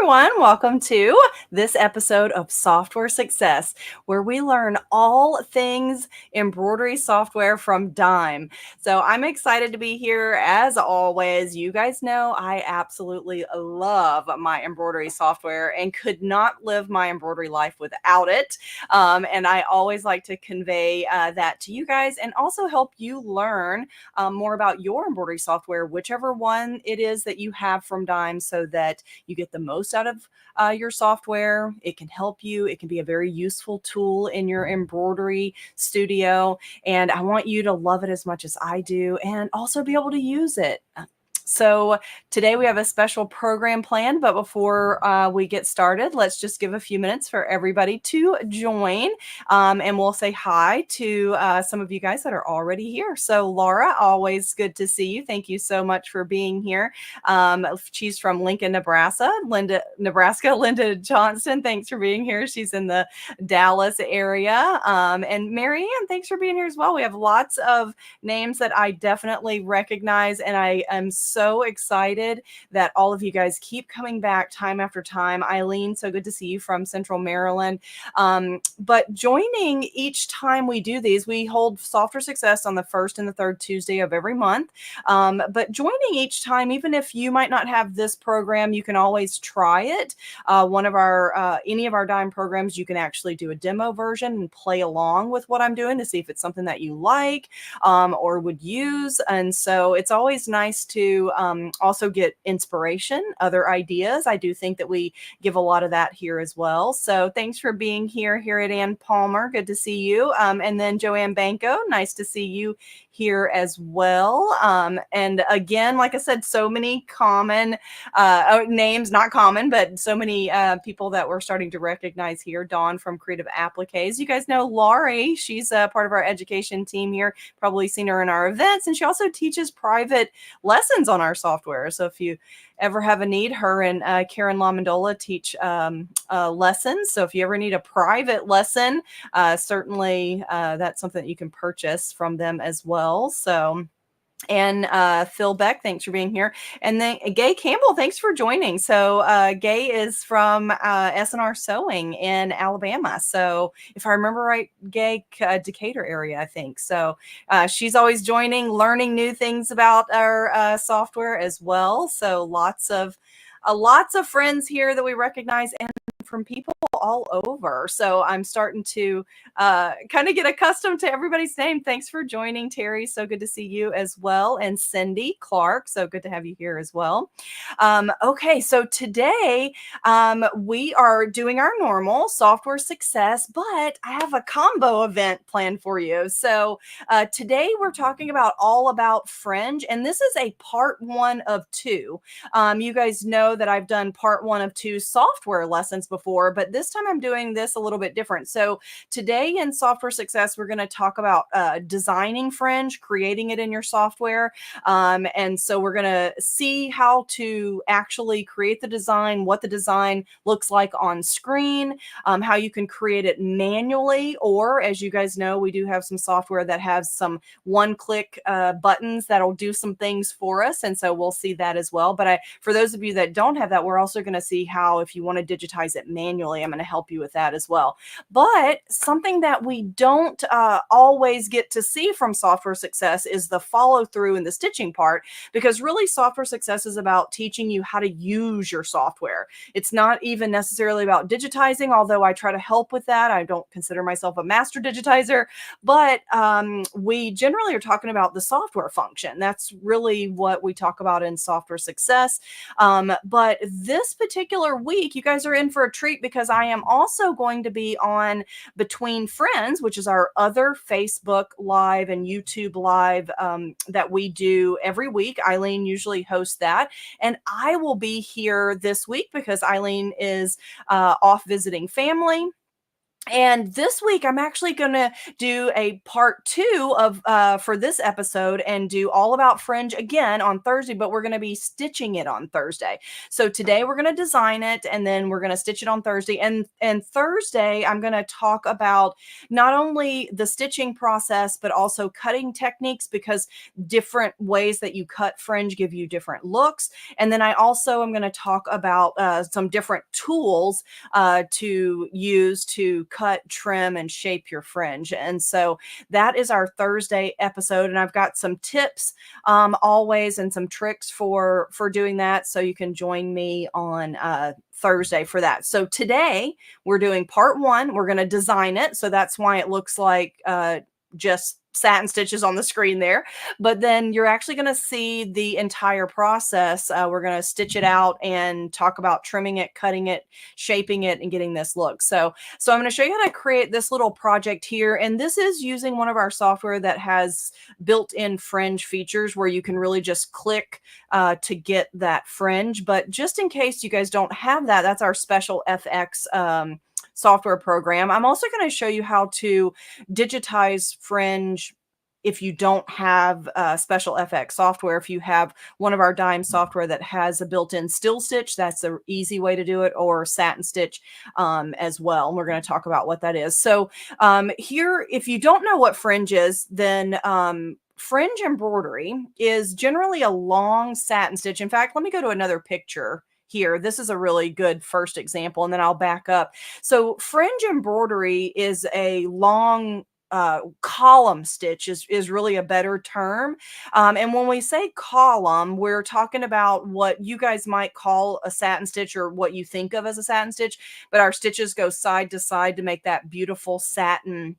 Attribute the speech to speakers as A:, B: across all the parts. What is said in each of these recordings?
A: everyone. Welcome to this episode of Software Success, where we learn all things embroidery software from Dime. So I'm excited to be here as always. You guys know I absolutely love my embroidery software and could not live my embroidery life without it. And I always like to convey that to you guys and also help you learn more about your embroidery software, whichever one it is that you have from Dime, so that you get the most out of your software. It can help you. It can be a very useful tool in your embroidery studio. And I want you to love it as much as I do and also be able to use it. So today we have a special program planned, but before we get started, let's just give a few minutes for everybody to join, and we'll say hi to some of you guys that are already here. So Laura, always good to see you. Thank you so much for being here. She's from Lincoln, Nebraska. Linda Johnston, thanks for being here. She's in the Dallas area. And Marianne, thanks for being here as well. We have lots of names that I definitely recognize, and I am so excited that all of you guys keep coming back time after time. Eileen, so good to see you from Central Maryland. But joining each time we do these, we hold Software Success on the first and the third Tuesday of every month. But joining each time, even if you might not have this program, you can always try it. One of our any of our Dime programs, you can actually do a demo version and play along with what I'm doing to see if it's something that you like or would use. And so it's always nice to also get inspiration, other ideas. I do think that we give a lot of that here as well. So thanks for being here at Ann Palmer. Good to see you. And then Joanne Banco, nice to see you here as well. And again, like I said, so many common names, not common, but so many people that we're starting to recognize here. Dawn from Creative Appliques. You guys know Laurie. She's part of our education team here. Probably seen her in our events. And she also teaches private lessons on our software. So if you ever have a need, her and Karen Lamondola teach lessons. So if you ever need a private lesson, certainly that's something that you can purchase from them as well. So, and Phil Beck, thanks for being here. And then Gay Campbell, thanks for joining. So Gay is from S&R Sewing in Alabama. So if I remember right, Gay, Decatur area, I think. So she's always joining, learning new things about our software as well. So lots of friends here that we recognize, and from people all over. So I'm starting to kind of get accustomed to everybody's name. Thanks for joining, Terry. So good to see you as well. And Cindy Clark, so good to have you here as well. Okay, so today we are doing our normal Software Success, but I have a combo event planned for you. So today we're talking about all about Fringe, and this is a part 1 of 2. You guys know that I've done part 1 of 2 software lessons before, but this time I'm doing this a little bit different. So today in Software Success, we're going to talk about designing Fringe, creating it in your software. And so we're going to see how to actually create the design, what the design looks like on screen, how you can create it manually, or as you guys know, we do have some software that has some one-click buttons that'll do some things for us. And so we'll see that as well. But for those of you that don't have that, we're also going to see how, if you want to digitize it manually, I'm going to help you with that as well. But something that we don't always get to see from Software Success is the follow through and the stitching part, because really Software Success is about teaching you how to use your software. It's not even necessarily about digitizing, although I try to help with that. I don't consider myself a master digitizer, but we generally are talking about the software function. That's really what we talk about in Software Success. But this particular week, you guys are in for a treat, because I am also going to be on Between Friends, which is our other Facebook Live and YouTube Live that we do every week. Eileen usually hosts that. And I will be here this week because Eileen is off visiting family. And this week, I'm actually going to do a part two of for this episode and do all about fringe again on Thursday, but we're going to be stitching it on Thursday. So today we're going to design it and then we're going to stitch it on Thursday. And Thursday, I'm going to talk about not only the stitching process, but also cutting techniques, because different ways that you cut fringe give you different looks. And then I also am going to talk about some different tools to use to cut, trim, and shape your fringe. And so that is our Thursday episode. And I've got some tips always and some tricks for doing that. So you can join me on Thursday for that. So today we're doing part one. We're going to design it. So that's why it looks like just satin stitches on the screen there, but then you're actually going to see the entire process. We're going to stitch it out and talk about trimming it, cutting it, shaping it, and getting this look. So I'm going to show you how to create this little project here. And this is using one of our software that has built-in fringe features where you can really just click to get that fringe. But just in case you guys don't have that, that's our special FX software program. I'm also going to show you how to digitize fringe if you don't have special FX software. If you have one of our dime software that has a built-in still stitch, that's an easy way to do it, or Satin Stitch as well. And we're going to talk about what that is. So here, if you don't know what fringe is, then fringe embroidery is generally a long satin stitch. In fact, let me go to another picture here. This is a really good first example, and then I'll back up. So fringe embroidery is a long column stitch is really a better term. And when we say column, we're talking about what you guys might call a satin stitch, or what you think of as a satin stitch, but our stitches go side to side to make that beautiful satin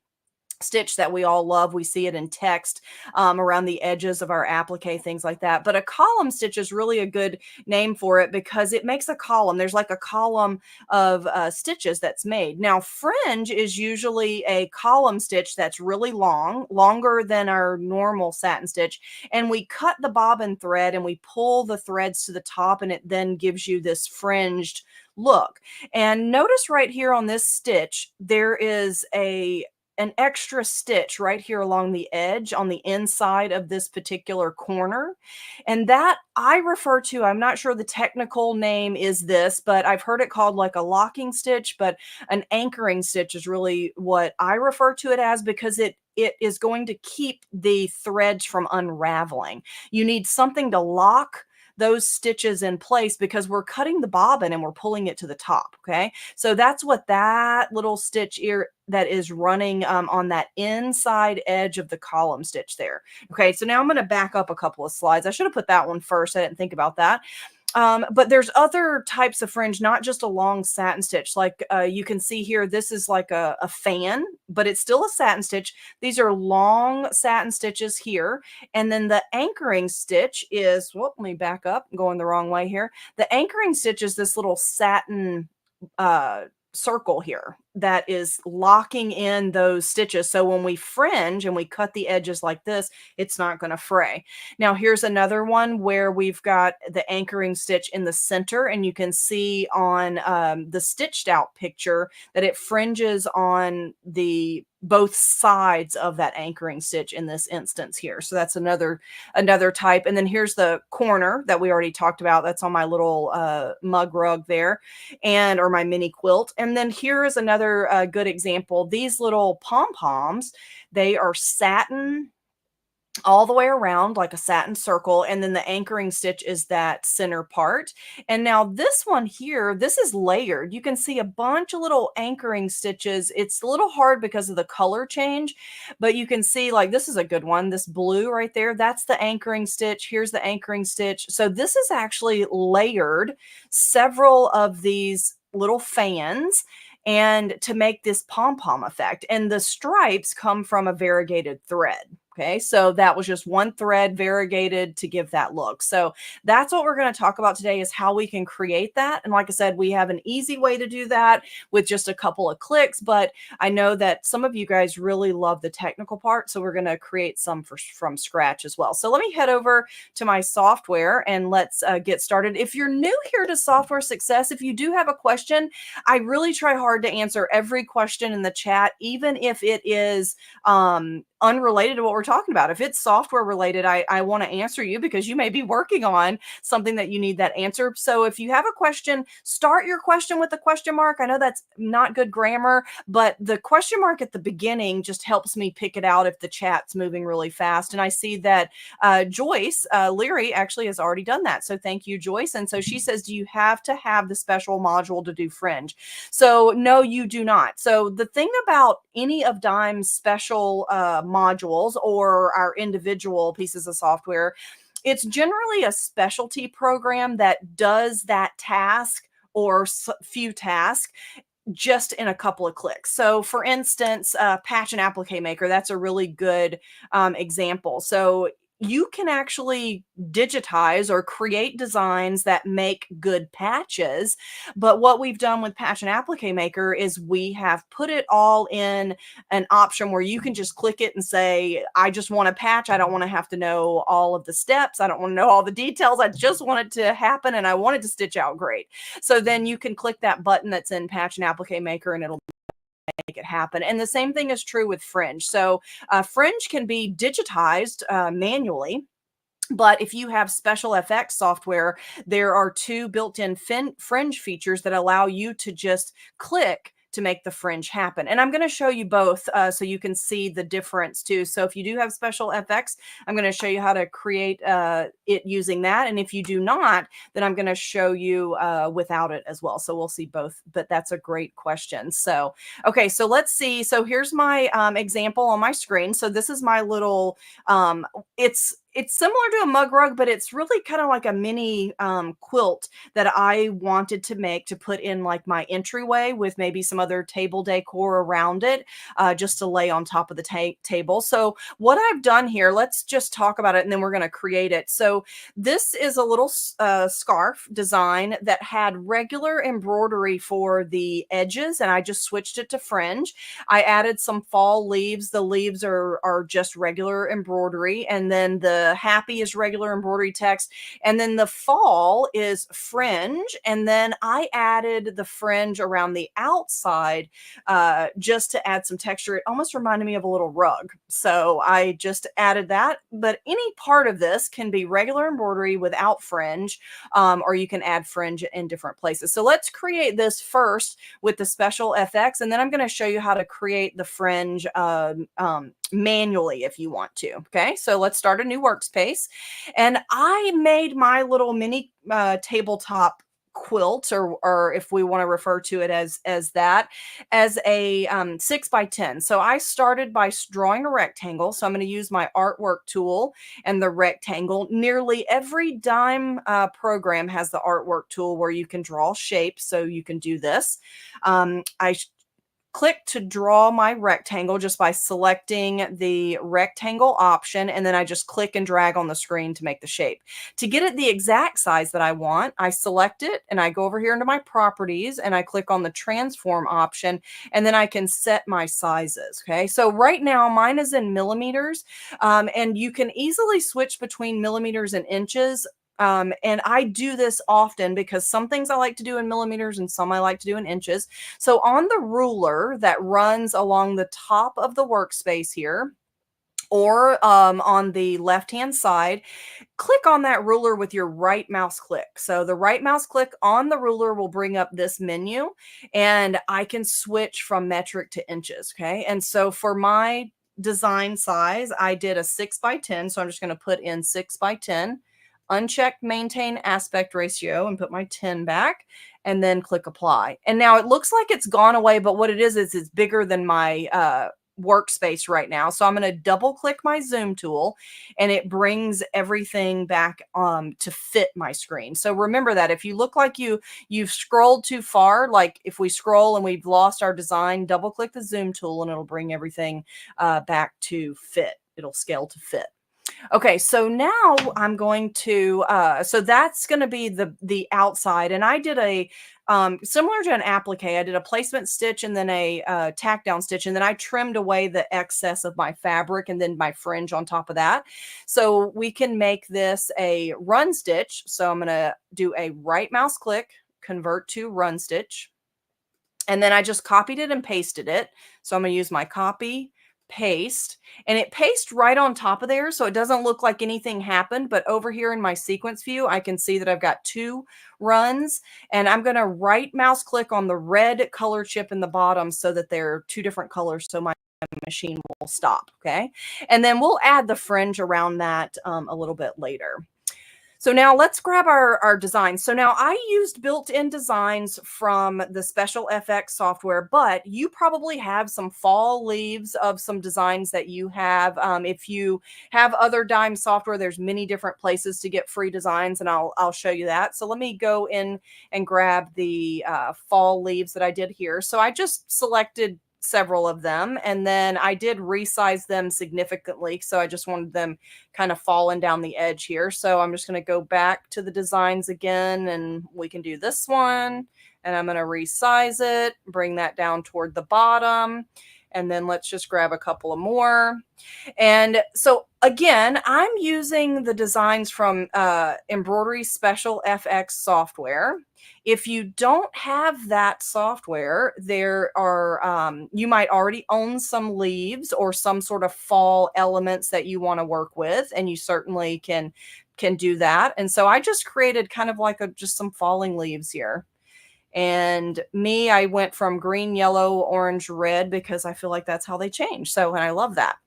A: stitch that we all love. We see it in text around the edges of our applique, things like that. But a column stitch is really a good name for it because it makes a column. There's like a column of stitches that's made. Now, fringe is usually a column stitch that's really long, longer than our normal satin stitch. And we cut the bobbin thread and we pull the threads to the top, and it then gives you this fringed look. And notice right here on this stitch, there is an extra stitch right here along the edge on the inside of this particular corner. And that I refer to, I'm not sure the technical name is this, but I've heard it called like a locking stitch, but an anchoring stitch is really what I refer to it as, because it is going to keep the threads from unraveling. You need something to lock those stitches in place because we're cutting the bobbin and we're pulling it to the top. Okay. So that's what that little stitch here that is running on that inside edge of the column stitch there. Okay. So now I'm going to back up a couple of slides. I should have put that one first. I didn't think about that. But there's other types of fringe, not just a long satin stitch. Like you can see here, this is like a fan, but it's still a satin stitch. These are long satin stitches here. And then the anchoring stitch is, well, let me back up. I'm going the wrong way here. The anchoring stitch is this little satin circle here that is locking in those stitches. So when we fringe and we cut the edges like this, it's not going to fray. Now here's another one where we've got the anchoring stitch in the center, and you can see on the stitched out picture that it fringes on the both sides of that anchoring stitch in this instance here. So that's another type. And then here's the corner that we already talked about. That's on my little mug rug there, or my mini quilt. And then here is another good example. These little pom-poms, they are satin all the way around, like a satin circle, and then the anchoring stitch is that center part. And now this one here, this is layered. You can see a bunch of little anchoring stitches. It's a little hard because of the color change, but you can see, like, this is a good one. This blue right there, that's the anchoring stitch. Here's the anchoring stitch. So this is actually layered, several of these little fans, and to make this pom-pom effect. And the stripes come from a variegated thread. Okay, so that was just one thread variegated to give that look. So that's what we're going to talk about today, is how we can create that. And like I said, we have an easy way to do that with just a couple of clicks, but I know that some of you guys really love the technical part, so we're going to create some from scratch as well. So let me head over to my software and let's get started. If you're new here to Software Success, if you do have a question, I really try hard to answer every question in the chat, even if it is unrelated to what we're talking about. If it's software related, I want to answer you because you may be working on something that you need that answer. So if you have a question, start your question with a question mark. I know that's not good grammar, but the question mark at the beginning just helps me pick it out if the chat's moving really fast. And I see that Joyce Leary actually has already done that. So thank you, Joyce. And so she says, do you have to have the special module to do fringe? So no, you do not. So the thing about any of Dime's special modules or our individual pieces of software, it's generally a specialty program that does that task or few tasks just in a couple of clicks. So for instance, Patch and Applique Maker, that's a really good example. So you can actually digitize or create designs that make good patches. But what we've done with Patch and Applique Maker is we have put it all in an option where you can just click it and say, I just want a patch. I don't want to have to know all of the steps. I don't want to know all the details. I just want it to happen and I want it to stitch out great. So then you can click that button that's in Patch and Applique Maker and it'll make it happen. And the same thing is true with Fringe. So Fringe can be digitized manually. But if you have Special FX software, there are two built-in fringe features that allow you to just click to make the fringe happen. And I'm going to show you both so you can see the difference too. So if you do have Special FX, I'm going to show you how to create it using that. And if you do not, then I'm going to show you without it as well. So we'll see both, but that's a great question. So, okay, so let's see. So here's my example on my screen. So this is my little, it's similar to a mug rug, but it's really kind of like a mini quilt that I wanted to make to put in like my entryway with maybe some other table decor around it, just to lay on top of the table. So what I've done here, let's just talk about it and then we're going to create it. So this is a little scarf design that had regular embroidery for the edges, and I just switched it to fringe. I added some fall leaves. The leaves are just regular embroidery, and then the happy is regular embroidery text, and then the fall is fringe, and then I added the fringe around the outside just to add some texture. It almost reminded me of a little rug, so I just added that. But any part of this can be regular embroidery without fringe, or you can add fringe in different places. So let's create this first with the Special FX, and then I'm going to show you how to create the fringe manually if you want to. Okay, so let's start a new workspace. And I made my little mini tabletop quilt, or if we want to refer to it as that, as a 6x10. So I started by drawing a rectangle. So I'm going to use my artwork tool and the rectangle. Nearly every Dime program has the artwork tool where you can draw shapes. So you can do this. I click to draw my rectangle just by selecting the rectangle option, and then I just click and drag on the screen to make the shape. To get it the exact size that I want, I select it and I go over here into my properties and I click on the transform option, and then I can set my sizes. Okay, so right now mine is in millimeters, and you can easily switch between millimeters and inches. And I do this often because some things I like to do in millimeters and some I like to do in inches. So on the ruler that runs along the top of the workspace here, or on the left-hand side, click on that ruler with your right mouse click. So the right mouse click on the ruler will bring up this menu, and I can switch from metric to inches. Okay, and so for my design size, I did a 6x10. So I'm just going to put in 6x10. Uncheck maintain aspect ratio and put my 10 back, and then click apply. And now it looks like it's gone away, but what it is it's bigger than my workspace right now. So I'm going to double click my zoom tool and it brings everything back to fit my screen. So remember that if you look like you've scrolled too far, like if we scroll and we've lost our design, double click the zoom tool and it'll bring everything back to fit. it'll scale to fit. Okay, so now I'm going to, so that's going to be the outside. And I did a, similar to an applique, I did a placement stitch and then a tack down stitch. And then I trimmed away the excess of my fabric and then my fringe on top of that. So we can make this a run stitch. So I'm going to do a right mouse click, convert to run stitch. And then I just copied it and pasted it. So I'm going to use my copy, paste, and it pastes right on top of there. So it doesn't look like anything happened. But over here in my sequence view, I can see that I've got 2 runs, and I'm going to right mouse click on the red color chip in the bottom so that they're 2 different colors. So my machine will stop. Okay. And then we'll add the fringe around that a little bit later. So now let's grab our designs. So now I used built-in designs from the Special FX software, but you probably have some fall leaves of some designs that you have. If you have other dime software, there's many different places to get free designs, and I'll show you that. So let me go in and grab the fall leaves that I did here. So I just selected several of them, and then I did resize them significantly. So I just wanted them kind of falling down the edge here. So I'm just going to go back to the designs again, and we can do this one, and I'm going to resize it, bring that down toward the bottom. And then let's just grab a couple of more. And so again, I'm using the designs from Embroidery Special FX software. If you don't have that software, there are, you might already own some leaves or some sort of fall elements that you want to work with, and you certainly can do that. And so I just created kind of like just some falling leaves here. And me, I went from green, yellow, orange, red, because I feel like that's how they change. So, and I love that.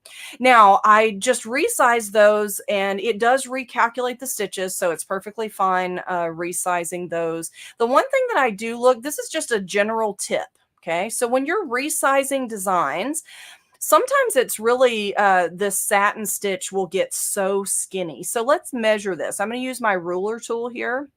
A: Now, I just resized those, and it does recalculate the stitches, so it's perfectly fine resizing those. The one thing that I do look, this is just a general tip, okay? So when you're resizing designs, sometimes it's really, this satin stitch will get so skinny. So let's measure this. I'm going to use my ruler tool here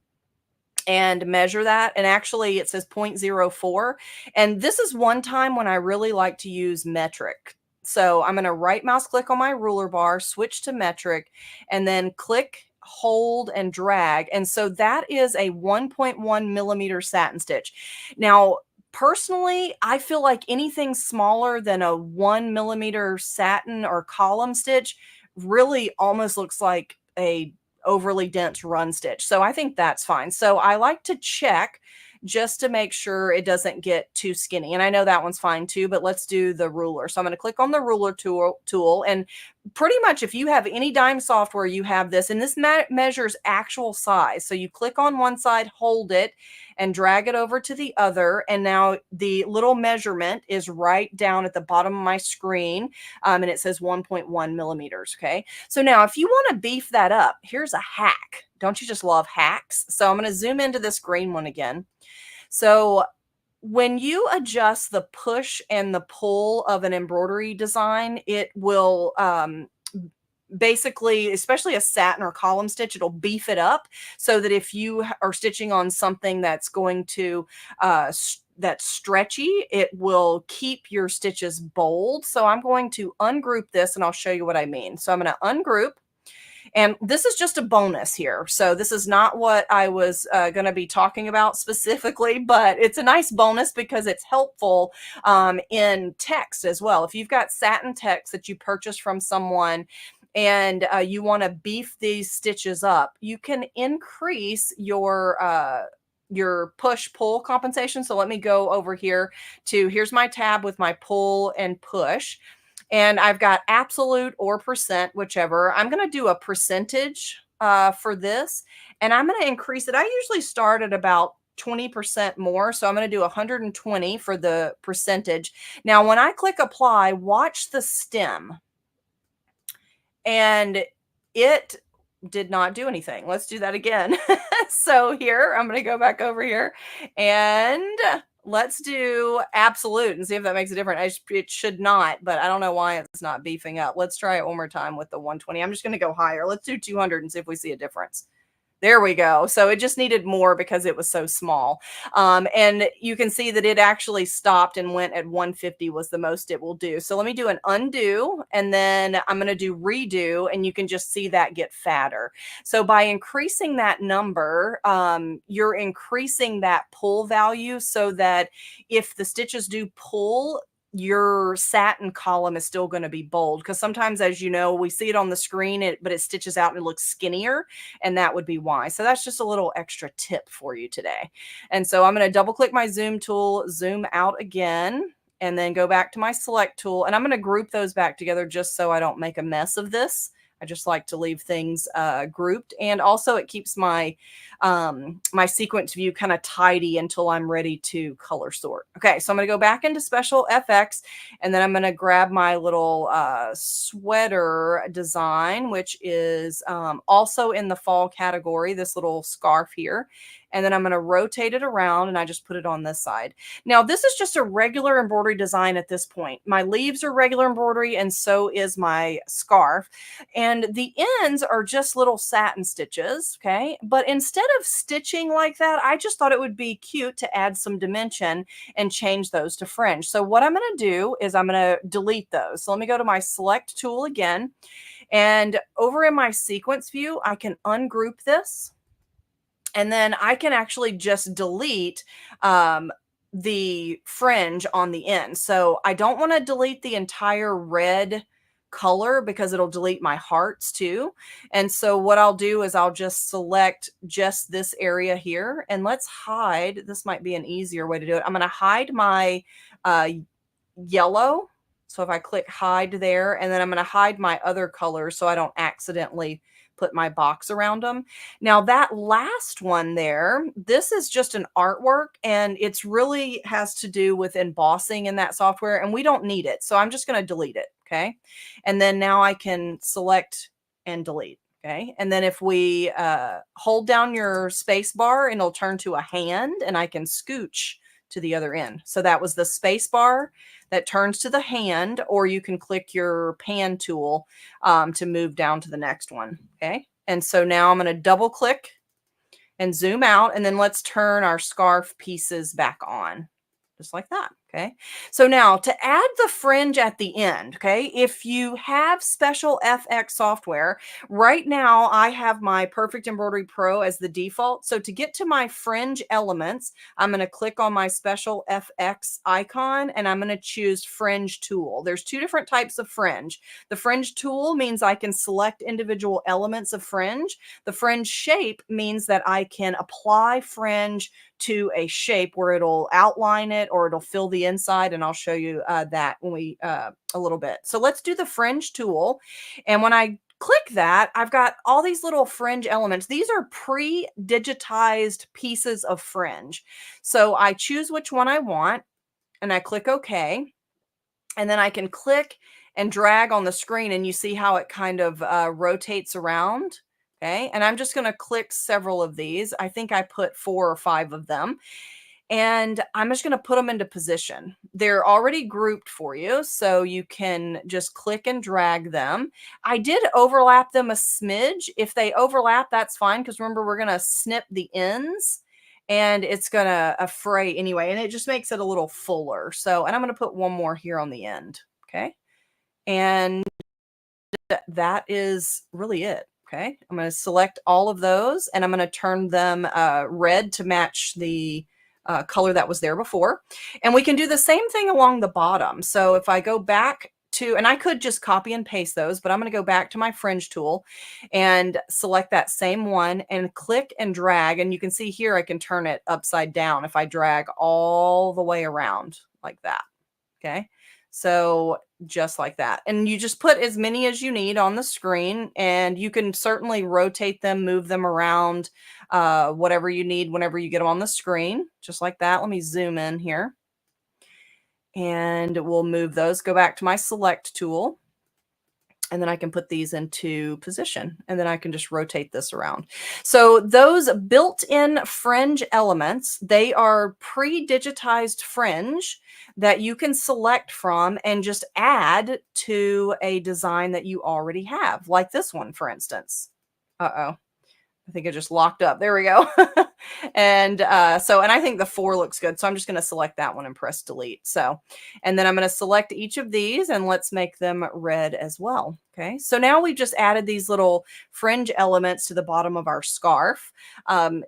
A: and measure that. And actually it says 0.04. And this is one time when I really like to use metric. So I'm going to right mouse click on my ruler bar, switch to metric, and then click, hold, and drag. And so that is a 1.1 millimeter satin stitch. Now, personally, I feel like anything smaller than a 1 millimeter satin or column stitch really almost looks like a overly dense run stitch. So I think that's fine. So I like to check just to make sure it doesn't get too skinny. And I know that one's fine too, but let's do the ruler. So I'm going to click on the ruler tool, and pretty much if you have any dime software, you have this, and this measures actual size. So you click on one side, hold it, and drag it over to the other. And now the little measurement is right down at the bottom of my screen. And it says 1.1 millimeters. Okay. So now if you want to beef that up, here's a hack. Don't you just love hacks? So I'm going to zoom into this green one again. So when you adjust the push and the pull of an embroidery design, it will, basically, especially a satin or column stitch, it'll beef it up so that if you are stitching on something that's going to, that's stretchy, it will keep your stitches bold. So I'm going to ungroup this, and I'll show you what I mean. So I'm going to ungroup. And this is just a bonus here. So this is not what I was going to be talking about specifically, but it's a nice bonus because it's helpful in text as well. If you've got satin text that you purchase from someone and you want to beef these stitches up, you can increase your push-pull compensation. So let me go over here to, here's my tab with my pull and push. And I've got absolute or percent, whichever. I'm going to do a percentage for this, and I'm going to increase it. I usually start at about 20% more. So I'm going to do 120 for the percentage. Now, when I click apply, watch the stem, and it did not do anything. Let's do that again. So here, I'm going to go back over here, and let's do absolute and see if that makes a difference. It should not, but I don't know why it's not beefing up. Let's try it one more time with the 120. I'm just going to go higher. Let's do 200 and see if we see a difference. There we go. So it just needed more because it was so small. And you can see that it actually stopped and went at 150 was the most it will do. So let me do an undo, and then I'm going to do redo, and you can just see that get fatter. So by increasing that number, you're increasing that pull value so that if the stitches do pull, your satin column is still going to be bold, because sometimes, as you know, we see it on the screen, but it stitches out and it looks skinnier, and that would be why. So that's just a little extra tip for you today. And so I'm going to double click my zoom tool, zoom out again, and then go back to my select tool, and I'm going to group those back together just so I don't make a mess of this. I just like to leave things grouped, and also it keeps my my sequence view kind of tidy until I'm ready to color sort. Okay, so I'm going to go back into Special FX, and then I'm going to grab my little sweater design, which is also in the fall category, this little scarf here. And then I'm going to rotate it around, and I just put it on this side. Now, this is just a regular embroidery design at this point. My leaves are regular embroidery, and so is my scarf. And the ends are just little satin stitches, okay? But instead of stitching like that, I just thought it would be cute to add some dimension and change those to fringe. So what I'm going to do is I'm going to delete those. So let me go to my select tool again. And over in my sequence view, I can ungroup this. And then I can actually just delete the fringe on the end. So I don't want to delete the entire red color because it'll delete my hearts too. And so what I'll do is I'll just select just this area here, and let's hide. This might be an easier way to do it. I'm going to hide my yellow. So if I click hide there, and then I'm going to hide my other colors so I don't accidentally put my box around them. Now that last one there, this is just an artwork, and it's really has to do with embossing in that software, and we don't need it. So I'm just going to delete it. Okay. And then now I can select and delete. Okay. And then if we hold down your space bar, and it'll turn to a hand, and I can scooch to the other end. So that was the space bar that turns to the hand, or you can click your pan tool to move down to the next one. Okay. And so now I'm going to double click and zoom out, and then let's turn our scarf pieces back on. Just like that. Okay. So now to add the fringe at the end, okay, if you have Special FX software, right now I have my Perfect Embroidery Pro as the default. So to get to my fringe elements, I'm going to click on my Special FX icon, and I'm going to choose Fringe Tool. There's two different types of fringe. The fringe tool means I can select individual elements of fringe. The fringe shape means that I can apply fringe to a shape where it'll outline it or it'll fill the inside, and I'll show you that when we a little bit. So let's do the fringe tool, and when I click that, I've got all these little fringe elements. These are pre-digitized pieces of fringe. So I choose which one I want, and I click OK, and then I can click and drag on the screen, and you see how it kind of rotates around. Okay, and I'm just going to click several of these. I think I put 4 or 5 of them. And I'm just going to put them into position. They're already grouped for you, so you can just click and drag them. I did overlap them a smidge. If they overlap, that's fine, because remember, we're going to snip the ends, and it's going to fray anyway, and it just makes it a little fuller. So, and I'm going to put one more here on the end. Okay. And that is really it. Okay. I'm going to select all of those, and I'm going to turn them red to match the color that was there before. And we can do the same thing along the bottom. So if I go back to, and I could just copy and paste those, but I'm going to go back to my fringe tool and select that same one and click and drag. And you can see here, I can turn it upside down if I drag all the way around like that. Okay. So just like that. And you just put as many as you need on the screen, and you can certainly rotate them, move them around, whatever you need whenever you get them on the screen, just like that. Let me zoom in here, and we'll move those. Go back to my select tool, and then I can put these into position, and then I can just rotate this around. So those built-in fringe elements, they are pre-digitized fringe that you can select from and just add to a design that you already have, like this one, for instance. Uh-oh. I think it just locked up. There we go. And and I think the 4 looks good. So I'm just going to select that one and press delete. So, and then I'm going to select each of these and let's make them red as well. Okay. So now we've just added these little fringe elements to the bottom of our scarf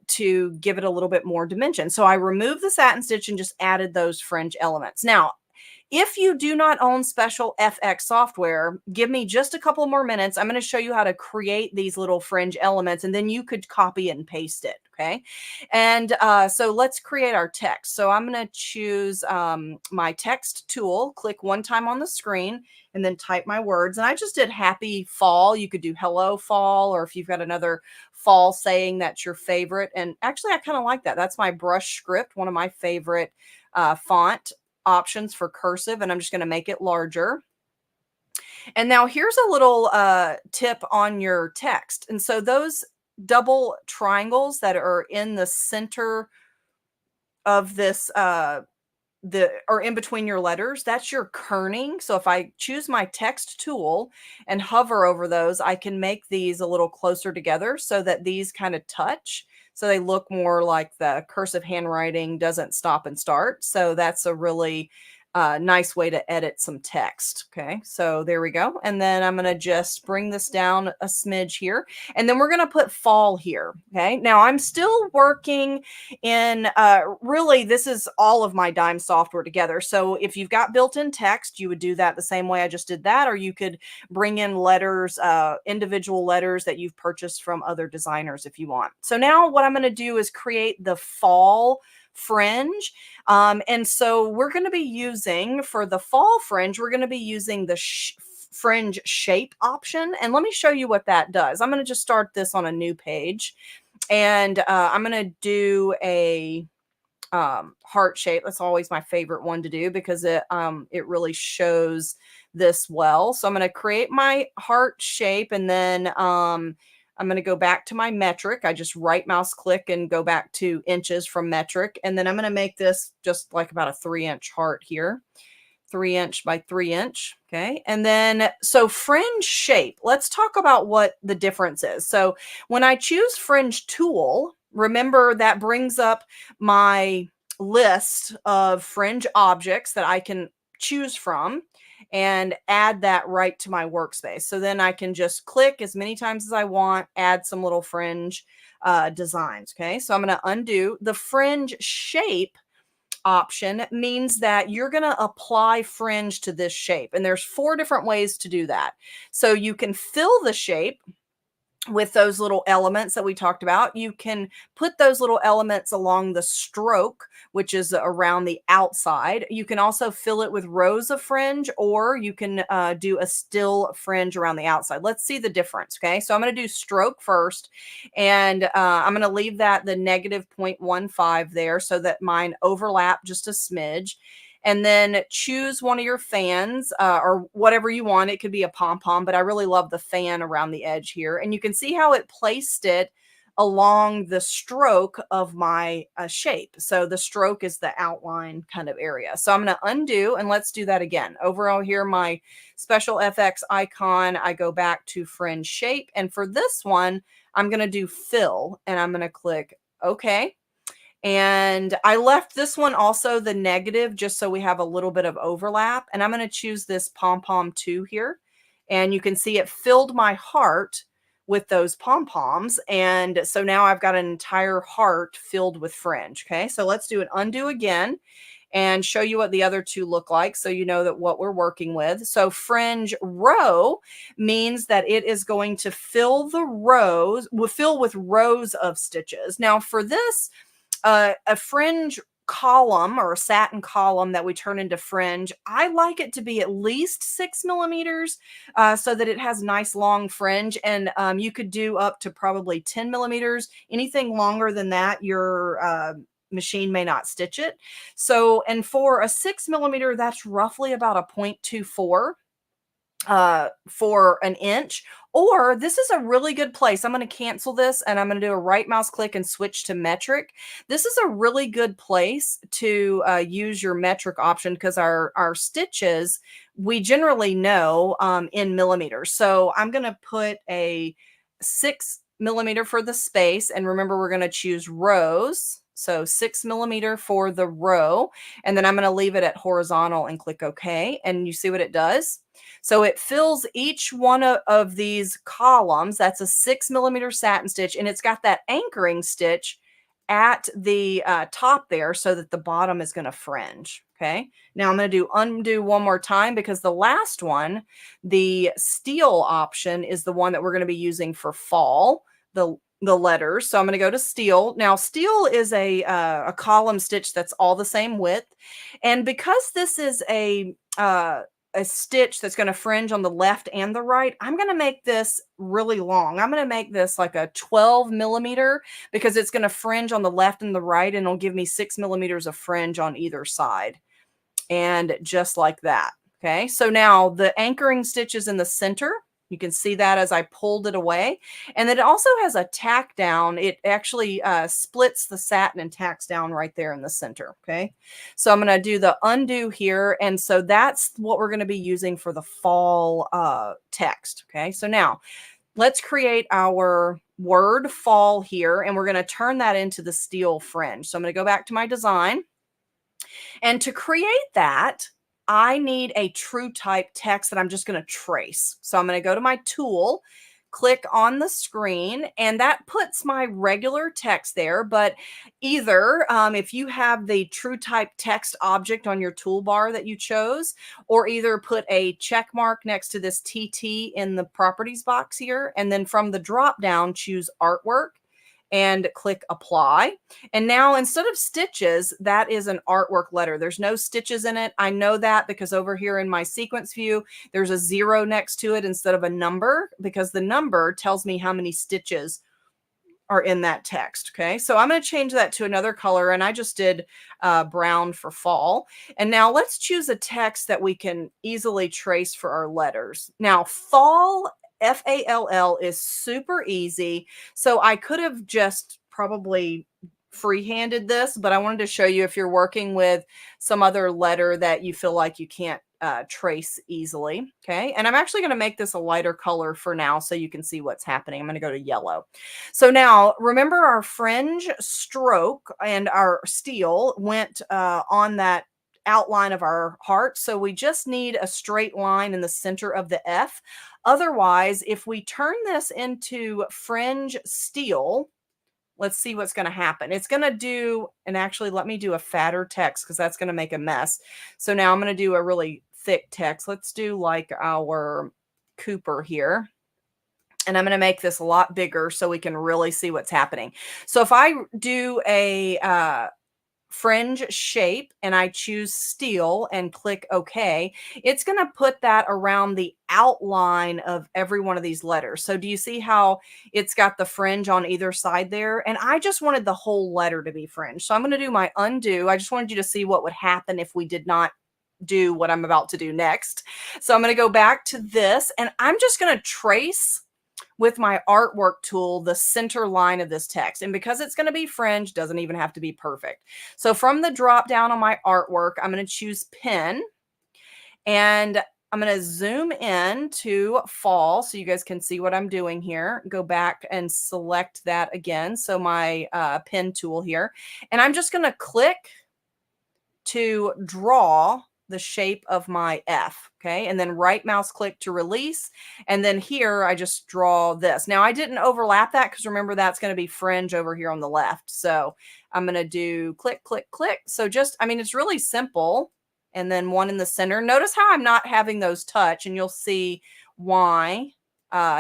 A: to give it a little bit more dimension. So I removed the satin stitch and just added those fringe elements. Now, if you do not own special FX software, give me just a couple more minutes. I'm going to show you how to create these little fringe elements, and then you could copy it and paste it. Okay. And so let's create our text. So I'm going to choose my text tool, click one time on the screen, and then type my words. And I just did happy fall. You could do hello fall, or if you've got another fall saying that's your favorite. And actually, I kind of like that. That's my brush script, one of my favorite font options for cursive, and I'm just going to make it larger. And now here's a little tip on your text. And so those double triangles that are in the center of this or in between your letters, that's your kerning. So if I choose my text tool and hover over those, I can make these a little closer together so that these kind of touch. So they look more like the cursive handwriting doesn't stop and start. So that's a really nice way to edit some text. Okay, so there we go. And then I'm going to just bring this down a smidge here. And then we're going to put fall here. Okay, now I'm still working in, really, this is all of my Dime software together. So if you've got built-in text, you would do that the same way I just did that, or you could bring in letters, individual letters that you've purchased from other designers if you want. So now what I'm going to do is create the fall fringe. And so we're going to be using, for the fall fringe, we're going to be using the fringe shape option. And let me show you what that does. I'm going to just start this on a new page. And I'm going to do a heart shape. That's always my favorite one to do because it really shows this well. So I'm going to create my heart shape, and then I'm going to go back to my metric. I just right mouse click and go back to inches from metric. And then I'm going to make this just like about a 3-inch heart here. 3-inch by 3-inch. Okay. And then, so fringe shape, let's talk about what the difference is. So when I choose fringe tool, remember that brings up my list of fringe objects that I can choose from and add that right to my workspace. So then I can just click as many times as I want, add some little fringe designs. Okay. So I'm going to undo the fringe shape option means that you're going to apply fringe to this shape. And there's 4 different ways to do that. So you can fill the shape with those little elements that we talked about. You can put those little elements along the stroke, which is around the outside. You can also fill it with rows of fringe, or you can do a still fringe around the outside. Let's see the difference. Okay, so I'm going to do stroke first, and I'm going to leave that the negative 0.15 there so that mine overlap just a smidge. And then choose one of your fans or whatever you want. It could be a pom-pom, but I really love the fan around the edge here. And you can see how it placed it along the stroke of my shape. So the stroke is the outline kind of area. So I'm going to undo, and let's do that again. Overall here, my special FX icon, I go back to fringe shape. And for this one, I'm going to do fill, and I'm going to click OK. And I left this one also the negative just so we have a little bit of overlap. And I'm going to choose this pom-pom 2 here. And you can see it filled my heart with those pom-poms. And so now I've got an entire heart filled with fringe. Okay, so let's do an undo again and show you what the other 2 look like so you know that what we're working with. So fringe row means that it is going to fill the rows, fill with rows of stitches. Now for this, a fringe column or a satin column that we turn into fringe, I like it to be at least 6 millimeters so that it has nice long fringe. And you could do up to probably 10 millimeters. Anything longer than that, your machine may not stitch it. So, and for a 6 millimeter, that's roughly about a 0.24 for an inch. Or this is a really good place. I'm going to cancel this and I'm going to do a right mouse click and switch to metric. This is a really good place to use your metric option because our stitches, we generally know in millimeters. So I'm going to put a 6 millimeter for the space. And remember, we're going to choose rows. So 6 millimeter for the row. And then I'm going to leave it at horizontal and click OK. And you see what it does? So it fills each one of these columns. That's a 6 millimeter satin stitch. And it's got that anchoring stitch at the top there so that the bottom is going to fringe. Okay. Now I'm going to do undo one more time because the last one, the steel option, is the one that we're going to be using for fall, the letters. So I'm going to go to steel. Now steel is a column stitch that's all the same width. And because this is a stitch that's going to fringe on the left and the right, I'm going to make this really long. I'm going to make this like a 12 millimeter because it's going to fringe on the left and the right, and it'll give me 6 millimeters of fringe on either side. And just like that. Okay, so now the anchoring stitch is in the center. You can see that as I pulled it away. And then it also has a tack down. It actually splits the satin and tacks down right there in the center. Okay, so I'm going to do the undo here. And so that's what we're going to be using for the fall text. Okay, so now let's create our word fall here. And we're going to turn that into the steel fringe. So I'm going to go back to my design. And to create that, I need a true type text that I'm just going to trace. So I'm going to go to my tool, click on the screen, and that puts my regular text there. But either if you have the true type text object on your toolbar that you chose, or either put a check mark next to this TT in the properties box here, and then from the drop down, choose artwork and click apply. And now instead of stitches, that is an artwork letter. There's no stitches in it. I know that because over here in my sequence view, there's a 0 next to it instead of a number, because the number tells me how many stitches are in that text. Okay, so I'm going to change that to another color, and I just did brown for fall. And now let's choose a text that we can easily trace for our letters. Now fall, FALL, is super easy. So I could have just probably freehanded this, but I wanted to show you if you're working with some other letter that you feel like you can't trace easily. Okay, and I'm actually going to make this a lighter color for now so you can see what's happening. I'm going to go to yellow. So now remember, our fringe stroke and our steel went on that outline of our heart. So we just need a straight line in the center of the F. Otherwise, if we turn this into fringe steel, let's see what's going to happen. It's going to do, and actually let me do a fatter text because that's going to make a mess. So now I'm going to do a really thick text. Let's do like our Cooper here. And I'm going to make this a lot bigger so we can really see what's happening. So if I do a fringe shape and I choose steel and click OK, it's going to put that around the outline of every one of these letters. So do you see how it's got the fringe on either side there? And I just wanted the whole letter to be fringe. So I'm going to do my undo. I just wanted you to see what would happen if we did not do what I'm about to do next. So I'm going to go back to this, and I'm just going to trace with my artwork tool the center line of this text. And because it's going to be fringe, doesn't even have to be perfect. So from the drop down on my artwork, I'm going to choose pen, and I'm going to zoom in to fall so you guys can see what I'm doing here. Go back and select that again. So my pen tool here, and I'm just going to click to draw the shape of my F. Okay, and then right mouse click to release. And then here I just draw this. Now I didn't overlap that because remember, that's going to be fringe over here on the left. So I'm going to do click, click, click. So just, I mean, it's really simple. And then one in the center. Notice how I'm not having those touch, and you'll see why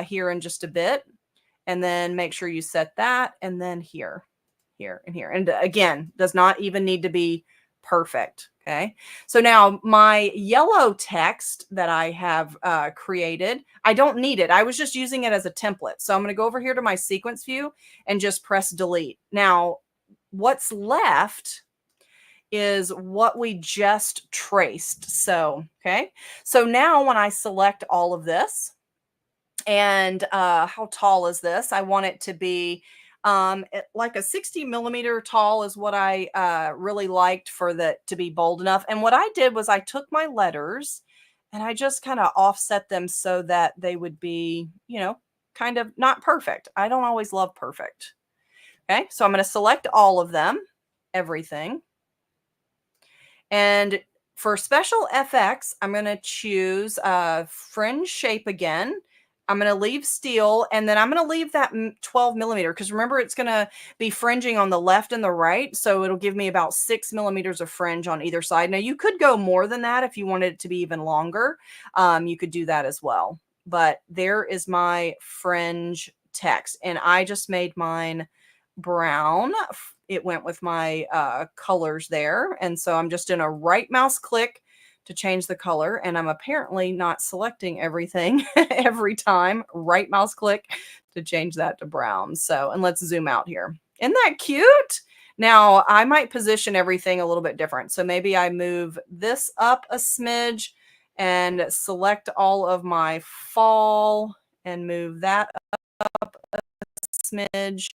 A: here in just a bit. And then make sure you set that. And then here, here, and here. And again, does not even need to be perfect. Okay, so now my yellow text that I have created, I don't need it. I was just using it as a template. So I'm going to go over here to my sequence view and just press delete. Now, what's left is what we just traced. So, okay, so now when I select all of this, and how tall is this? I want it to be like a 60 millimeter tall is what I really liked for the to be bold enough. And what I did was I took my letters and I just kind of offset them so that they would be, you know, kind of not perfect. I don't always love perfect. Okay, so I'm going to select all of them, everything. And for special FX, I'm going to choose fringe shape again. I'm going to leave steel, and then I'm going to leave that 12 millimeter, because remember, it's going to be fringing on the left and the right. So it'll give me about 6 millimeters of fringe on either side. Now you could go more than that if you wanted it to be even longer. You could do that as well. But there is my fringe text, and I just made mine brown. It went with my colors there. And so I'm just in a right mouse click to change the color. And I'm apparently not selecting everything every time. Right mouse click to change that to brown. So, and let's zoom out here. Isn't that cute? Now I might position everything a little bit different. So maybe I move this up a smidge and select all of my fall and move that up a smidge.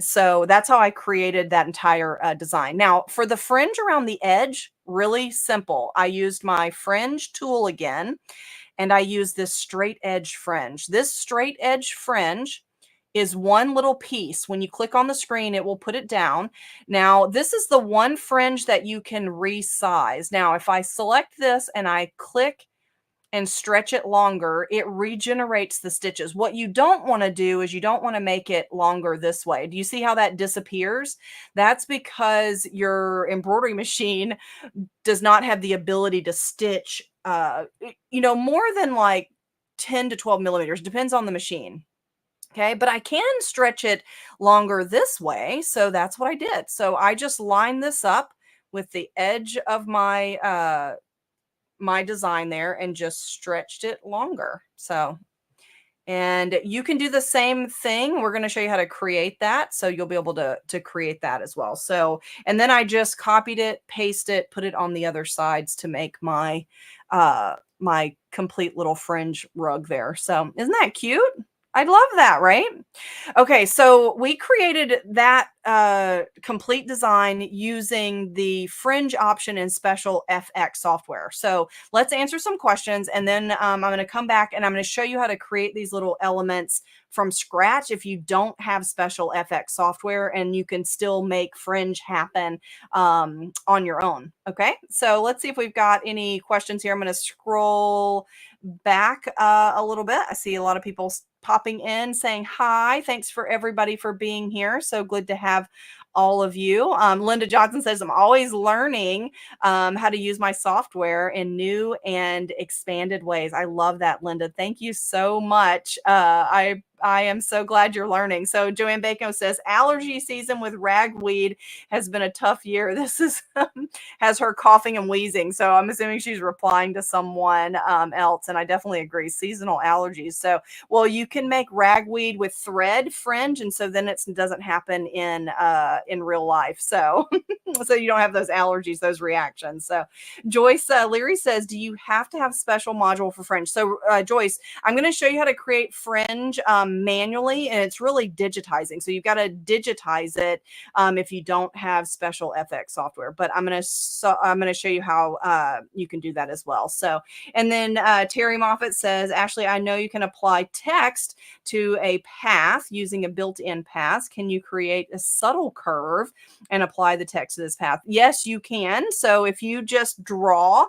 A: So that's how I created that entire design. Now for the fringe around the edge, really simple. I used my fringe tool again, and I used this straight edge fringe. This straight edge fringe is one little piece. When you click on the screen, it will put it down. Now, this is the one fringe that you can resize. Now, if I select this and I click and stretch it longer, it regenerates the stitches. What you don't want to do is you don't want to make it longer this way. Do you see how that disappears? That's because your embroidery machine does not have the ability to stitch, more than like 10 to 12 millimeters, depends on the machine. Okay, but I can stretch it longer this way. So that's what I did. So I just lined this up with the edge of my design there and just stretched it longer. So, and you can do the same thing. We're going to show you how to create that. So you'll be able to create that as well. So, and then I just copied it, paste it, put it on the other sides to make my complete little fringe rug there. So isn't that cute? I love that, right? Okay, so we created that complete design using the fringe option in special FX software. So let's answer some questions, and then I'm going to come back and I'm going to show you how to create these little elements from scratch if you don't have special FX software, and you can still make fringe happen on your own. Okay, so let's see if we've got any questions here. I'm going to scroll back a little bit. I see a lot of people popping in saying hi. Thanks for everybody for being here. So good to have all of you. Linda Johnson says, I'm always learning how to use my software in new and expanded ways. I love that, Linda. Thank you so much. I am so glad you're learning. So Joanne Bacon says, allergy season with ragweed has been a tough year. This is has her coughing and wheezing. So I'm assuming she's replying to someone else. And I definitely agree. Seasonal allergies. So, well, you can make ragweed with thread fringe. And so then it doesn't happen in real life. So, so you don't have those allergies, those reactions. So Joyce Leary says, do you have to have special module for fringe? So Joyce, I'm going to show you how to create fringe manually, and it's really digitizing. So you've got to digitize it if you don't have special FX software. But I'm going to show you how you can do that as well. So, and then Terry Moffat says, Ashley, I know you can apply text to a path using a built-in path. Can you create a subtle curve and apply the text to this path? Yes, you can. So if you just draw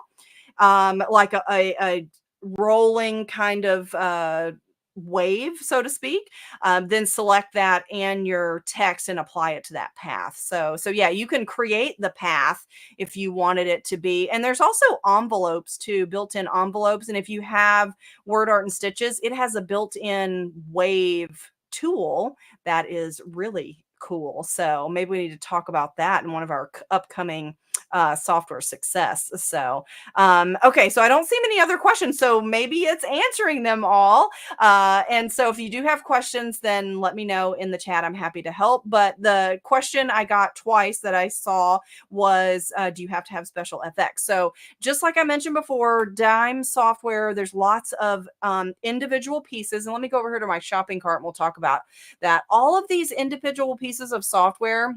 A: like a rolling kind of wave, so to speak, then select that and your text and apply it to that path. So yeah, you can create the path if you wanted it to be. And there's also envelopes too, built-in envelopes. And if you have Word Art and Stitches, it has a built-in wave tool that is really cool. So maybe we need to talk about that in one of our upcoming software success. So, okay, so I don't see many other questions, so maybe it's answering them all. And so if you do have questions, then let me know in the chat. I'm happy to help. But the question I got twice that I saw was, do you have to have special FX? So just like I mentioned before, Dime software, there's lots of individual pieces. And let me go over here to my shopping cart and we'll talk about that. All of these individual pieces of software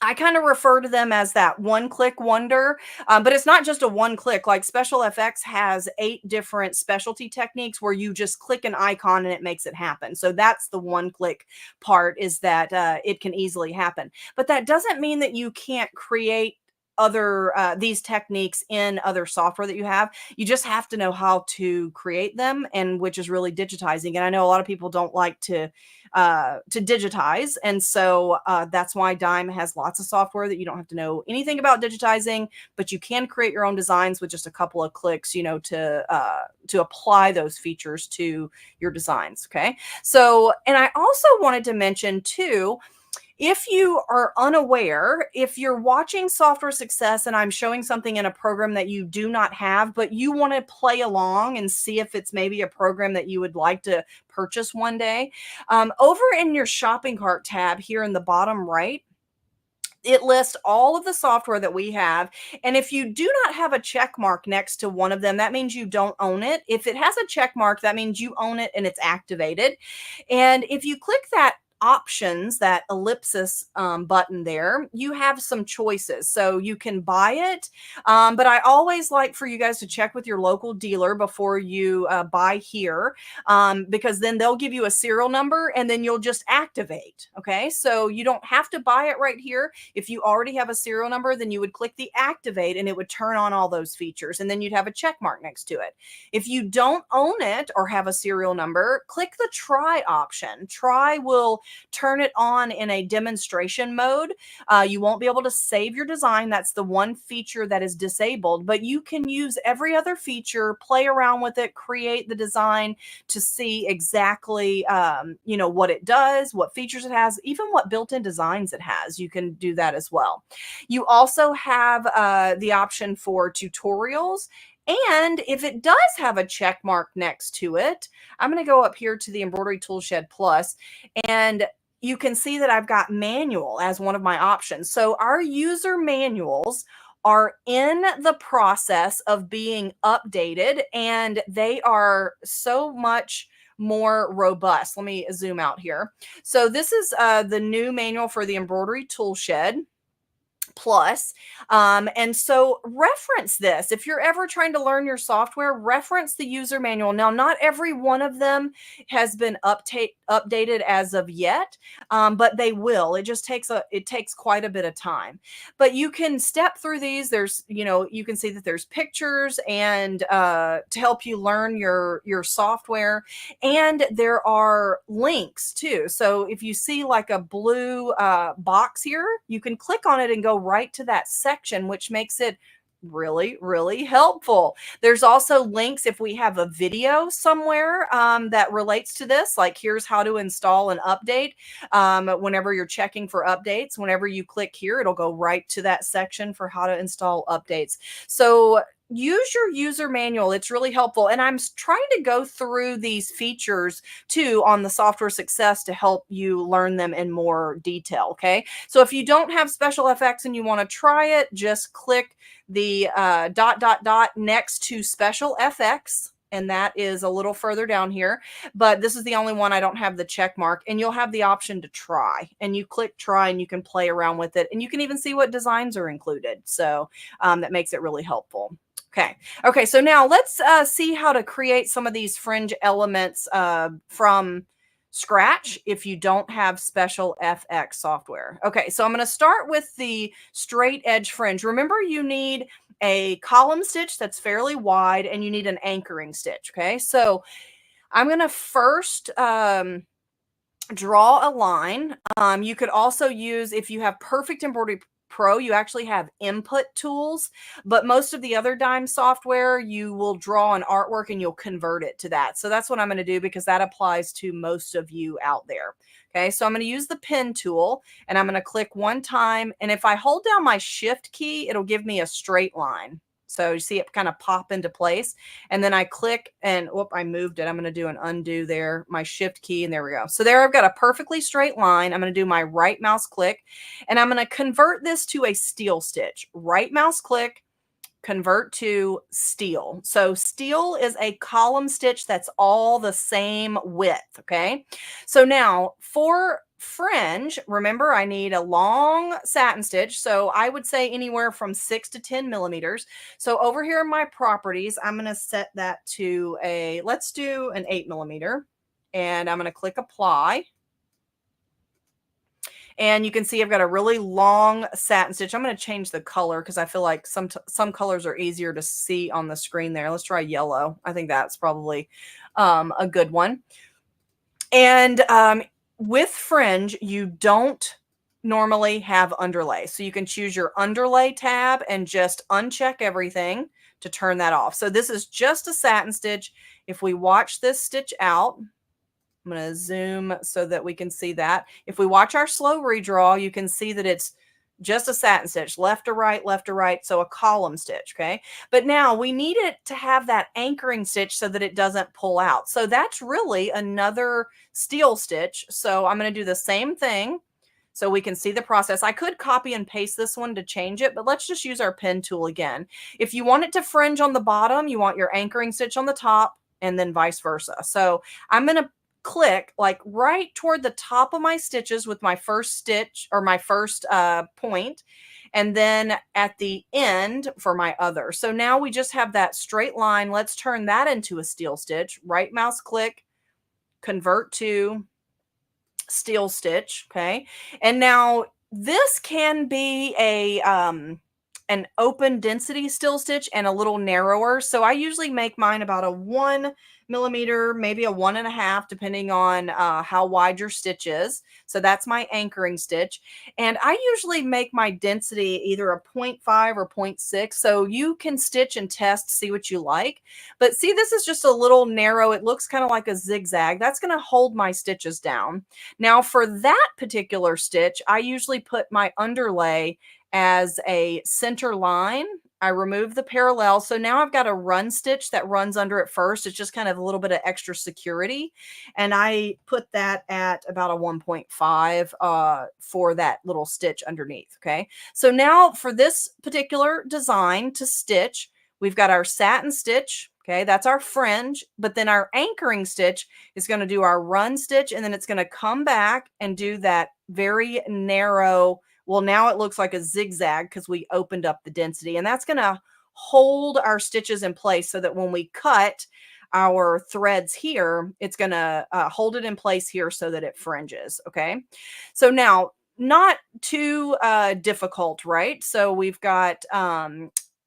A: I kind of refer to them as that one click wonder, but it's not just a one click. Like Special FX has 8 different specialty techniques where you just click an icon and it makes it happen. So that's the one click part, is that it can easily happen. But that doesn't mean that you can't create other these techniques in other software that you have. You just have to know how to create them, and which is really digitizing. And I know a lot of people don't like to digitize. And so that's why Dime has lots of software that you don't have to know anything about digitizing, but you can create your own designs with just a couple of clicks, to apply those features to your designs. Okay. So, and I also wanted to mention too, if you are unaware, if you're watching Software Success and I'm showing something in a program that you do not have, but you want to play along and see if it's maybe a program that you would like to purchase one day, over in your shopping cart tab here in the bottom right, it lists all of the software that we have. And if you do not have a check mark next to one of them, that means you don't own it. If it has a check mark, that means you own it and it's activated. And if you click that options, that ellipsis button there, you have some choices. So you can buy it, but I always like for you guys to check with your local dealer before you buy here, because then they'll give you a serial number and then you'll just activate. Okay, so you don't have to buy it right here. If you already have a serial number, then you would click the activate and it would turn on all those features, and then you'd have a check mark next to it. If you don't own it or have a serial number, click the try option. Try will turn it on in a demonstration mode. You won't be able to save your design. That's the one feature that is disabled, but you can use every other feature, play around with it, create the design to see exactly, what it does, what features it has, even what built-in designs it has. You can do that as well. You also have the option for tutorials. And if it does have a check mark next to it, I'm going to go up here to the Embroidery Toolshed Plus, and you can see that I've got manual as one of my options. So our user manuals are in the process of being updated, and they are so much more robust. Let me zoom out here. So this is the new manual for the Embroidery Toolshed Plus. And so reference this. If you're ever trying to learn your software, reference the user manual. Now, not every one of them has been updated as of yet, but they will. It takes quite a bit of time. But you can step through these. You can see that there's pictures and to help you learn your software. And there are links too. So if you see like a blue box here, you can click on it and go right to that section, which makes it really, really helpful. There's also links if we have a video somewhere that relates to this, like here's how to install an update. Whenever you're checking for updates, whenever you click here, it'll go right to that section for how to install updates. So use your user manual. It's really helpful. And I'm trying to go through these features too on the Software Success to help you learn them in more detail. Okay. So if you don't have Special FX and you want to try it, just click the dot next to Special FX. And that is a little further down here, but this is the only one I don't have the check mark, and you'll have the option to try, and you click try and you can play around with it, and you can even see what designs are included. So that makes it really helpful. Okay, so now let's see how to create some of these fringe elements from scratch if you don't have Special FX software. Okay, so I'm going to start with the straight edge fringe. Remember, you need a column stitch that's fairly wide, and you need an anchoring stitch. Okay, so I'm going to first draw a line. You could also use, if you have Perfect Embroidery Pro, you actually have input tools, but most of the other Dime software, you will draw an artwork and you'll convert it to that. So that's what I'm going to do, because that applies to most of you out there. Okay, so I'm going to use the pen tool, and I'm going to click one time, and if I hold down my shift key, it'll give me a straight line. So you see it kind of pop into place, and then I click and whoop, I moved it. I'm going to do an undo there, my shift key, and there we go. So there I've got a perfectly straight line. I'm going to do my right mouse click, and I'm going to convert this to a steel stitch. Right mouse click, convert to steel. So steel is a column stitch that's all the same width, okay? So now for fringe, remember I need a long satin stitch. So I would say anywhere from 6 to 10 millimeters. So over here in my properties, I'm going to set that to let's do an 8 millimeter. And I'm going to click apply. And you can see I've got a really long satin stitch. I'm going to change the color because I feel like some colors are easier to see on the screen there. Let's try yellow. I think that's probably a good one. And with fringe, you don't normally have underlay. So you can choose your underlay tab and just uncheck everything to turn that off. So this is just a satin stitch. If we watch this stitch out, I'm going to zoom so that we can see that. If we watch our slow redraw, you can see that it's just a satin stitch, left to right, so a column stitch, okay? But now we need it to have that anchoring stitch so that it doesn't pull out. So that's really another steel stitch. So I'm going to do the same thing so we can see the process. I could copy and paste this one to change it, but let's just use our pen tool again. If you want it to fringe on the bottom, you want your anchoring stitch on the top, and then vice versa. So I'm going to click like right toward the top of my stitches with my first stitch or my first point, and then at the end for my other. So now we just have that straight line. Let's turn that into a steel stitch. Right mouse click, convert to steel stitch. Okay. And now this can be an open density steel stitch and a little narrower. So I usually make mine about a 1 millimeter, maybe a 1.5, depending on how wide your stitch is. So that's my anchoring stitch. And I usually make my density either a 0.5 or 0.6. So you can stitch and test, see what you like. But see, this is just a little narrow. It looks kind of like a zigzag. That's going to hold my stitches down. Now for that particular stitch, I usually put my underlay as a center line. I remove the parallel. So now I've got a run stitch that runs under it first. It's just kind of a little bit of extra security. And I put that at about a 1.5 for that little stitch underneath. Okay. So now for this particular design to stitch, we've got our satin stitch. Okay, that's our fringe, but then our anchoring stitch is going to do our run stitch, and then it's going to come back and do that very narrow. Well, now it looks like a zigzag because we opened up the density, and that's going to hold our stitches in place so that when we cut our threads here, it's going to hold it in place here so that it fringes. Okay, so now not too difficult, right? So we've got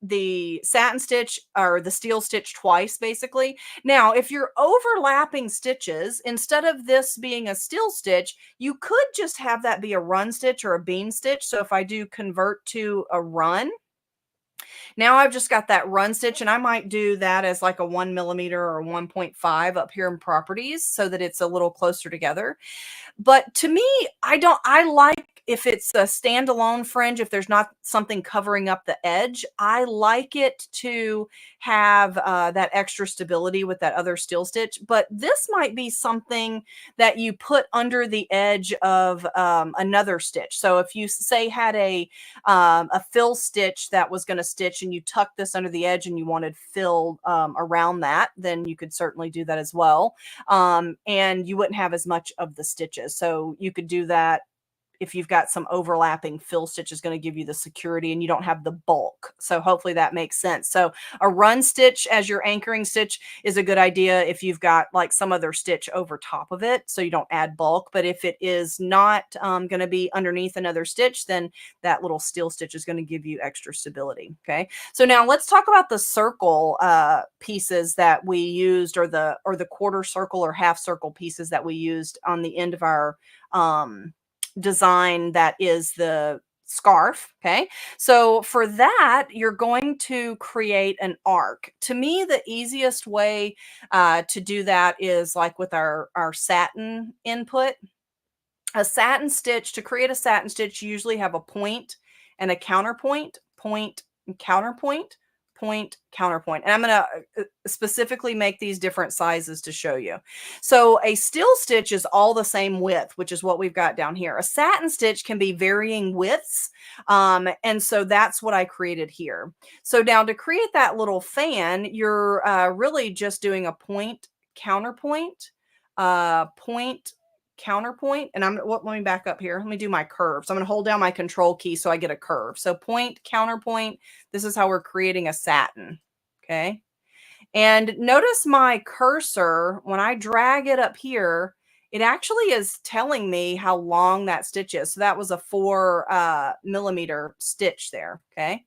A: the satin stitch or the steel stitch twice basically. Now, if you're overlapping stitches, instead of this being a steel stitch, you could just have that be a run stitch or a bean stitch. So if I do convert to a run, now I've just got that run stitch, and I might do that as like a 1 millimeter or 1.5 up here in properties so that it's a little closer together. But to me, I like if it's a standalone fringe, if there's not something covering up the edge, I like it to have that extra stability with that other steel stitch. But this might be something that you put under the edge of another stitch. So if you say had a fill stitch that was going to stitch and you tuck this under the edge and you wanted fill around that, then you could certainly do that as well. And you wouldn't have as much of the stitches. So you could do that if you've got some overlapping fill stitch is going to give you the security and you don't have the bulk. So hopefully that makes sense. So a run stitch as your anchoring stitch is a good idea if you've got like some other stitch over top of it, so you don't add bulk. But if it is not going to be underneath another stitch, then that little steel stitch is going to give you extra stability. Okay. So now let's talk about the circle pieces that we used, or the quarter circle or half circle pieces that we used on the end of our design that is the scarf. Okay, so for that you're going to create an arc. To me, the easiest way to do that is like with our satin input. A satin stitch, to create a satin stitch, you usually have a point and a counterpoint, point and counterpoint, point, counterpoint. And I'm going to specifically make these different sizes to show you. So a steel stitch is all the same width, which is what we've got down here. A satin stitch can be varying widths. And so that's what I created here. So now to create that little fan, you're really just doing a point, counterpoint, point, counterpoint. And let me back up here. Let me do my curve. So I'm going to hold down my control key so I get a curve. So point, counterpoint. This is how we're creating a satin. Okay. And notice my cursor, when I drag it up here, it actually is telling me how long that stitch is. So that was a 4 millimeter stitch there. Okay.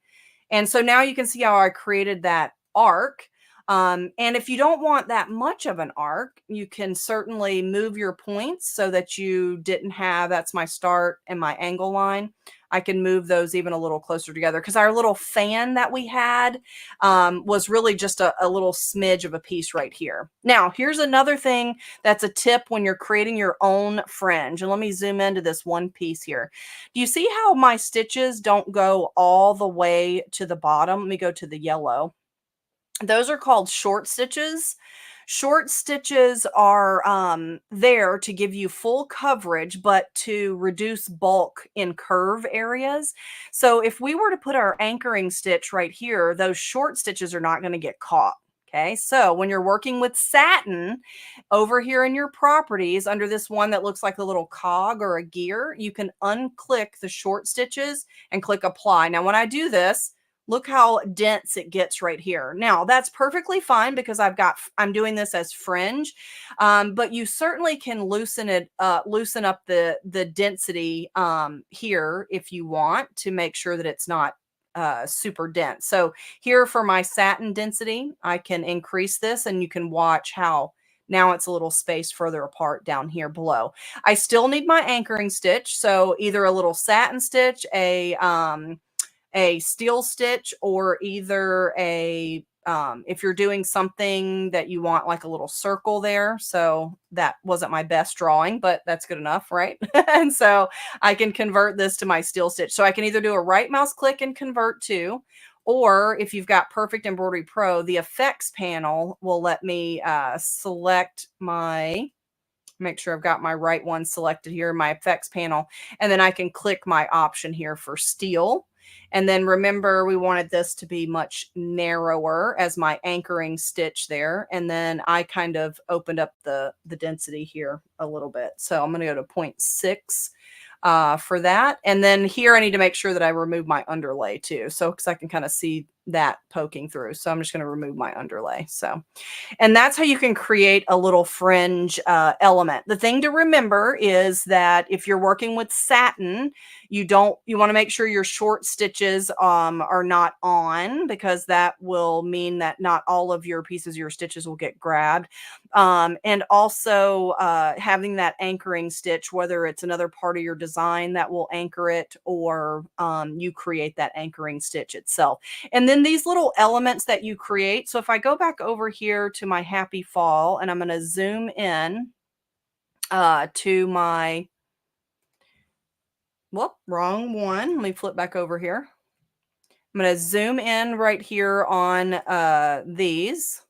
A: And so now you can see how I created that arc. And if you don't want that much of an arc, you can certainly move your points so that you didn't have, that's my start and my angle line. I can move those even a little closer together because our little fan that we had was really just a little smidge of a piece right here. Now, here's another thing that's a tip when you're creating your own fringe. And let me zoom into this one piece here. Do you see how my stitches don't go all the way to the bottom? Let me go to the yellow. Those are called short stitches. Short stitches are there to give you full coverage, but to reduce bulk in curve areas. So if we were to put our anchoring stitch right here, those short stitches are not going to get caught. Okay, so when you're working with satin over here in your properties under this one that looks like a little cog or a gear, you can unclick the short stitches and click apply. Now, when I do this, look how dense it gets right here. Now, that's perfectly fine because I'm doing this as fringe, but you certainly can loosen up the density here if you want to make sure that it's not super dense. So here for my satin density, I can increase this and you can watch how now it's a little spaced further apart down here below. I still need my anchoring stitch. So either a little satin stitch, a steel stitch, or either if you're doing something that you want like a little circle there. So that wasn't my best drawing, but that's good enough, right? And so I can convert this to my steel stitch. So I can either do a right mouse click and convert to, or if you've got Perfect Embroidery Pro, the effects panel will let me select make sure I've got my right one selected here, my effects panel, and then I can click my option here for steel. And then remember, we wanted this to be much narrower as my anchoring stitch there. And then I kind of opened up the density here a little bit. So I'm going to go to 0.6 for that. And then here I need to make sure that I remove my underlay too. So because I can kind of see that poking through. So I'm just going to remove my underlay. So, and that's how you can create a little fringe element. The thing to remember is that if you're working with satin, you want to make sure your short stitches are not on, because that will mean that not all of your pieces, your stitches will get grabbed. And also having that anchoring stitch, whether it's another part of your design that will anchor it, or you create that anchoring stitch itself. And then these little elements that you create. So if I go back over here to my happy fall, and I'm going to zoom in to my, whoop, wrong one. Let me flip back over here. I'm going to zoom in right here on these.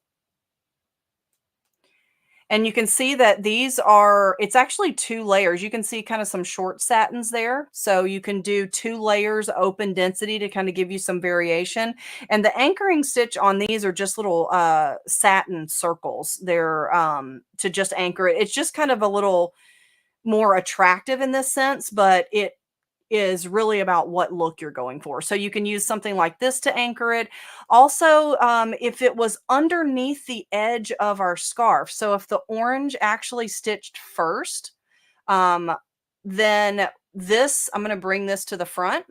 A: And you can see that it's actually 2 layers. You can see kind of some short satins there. So you can do 2 layers open density to kind of give you some variation. And the anchoring stitch on these are just little satin circles. They're to just anchor it. It's just kind of a little more attractive in this sense, but it is really about what look you're going for. So you can use something like this to anchor it. Also, if it was underneath the edge of our scarf, so if the orange actually stitched first, then this, I'm going to bring this to the front.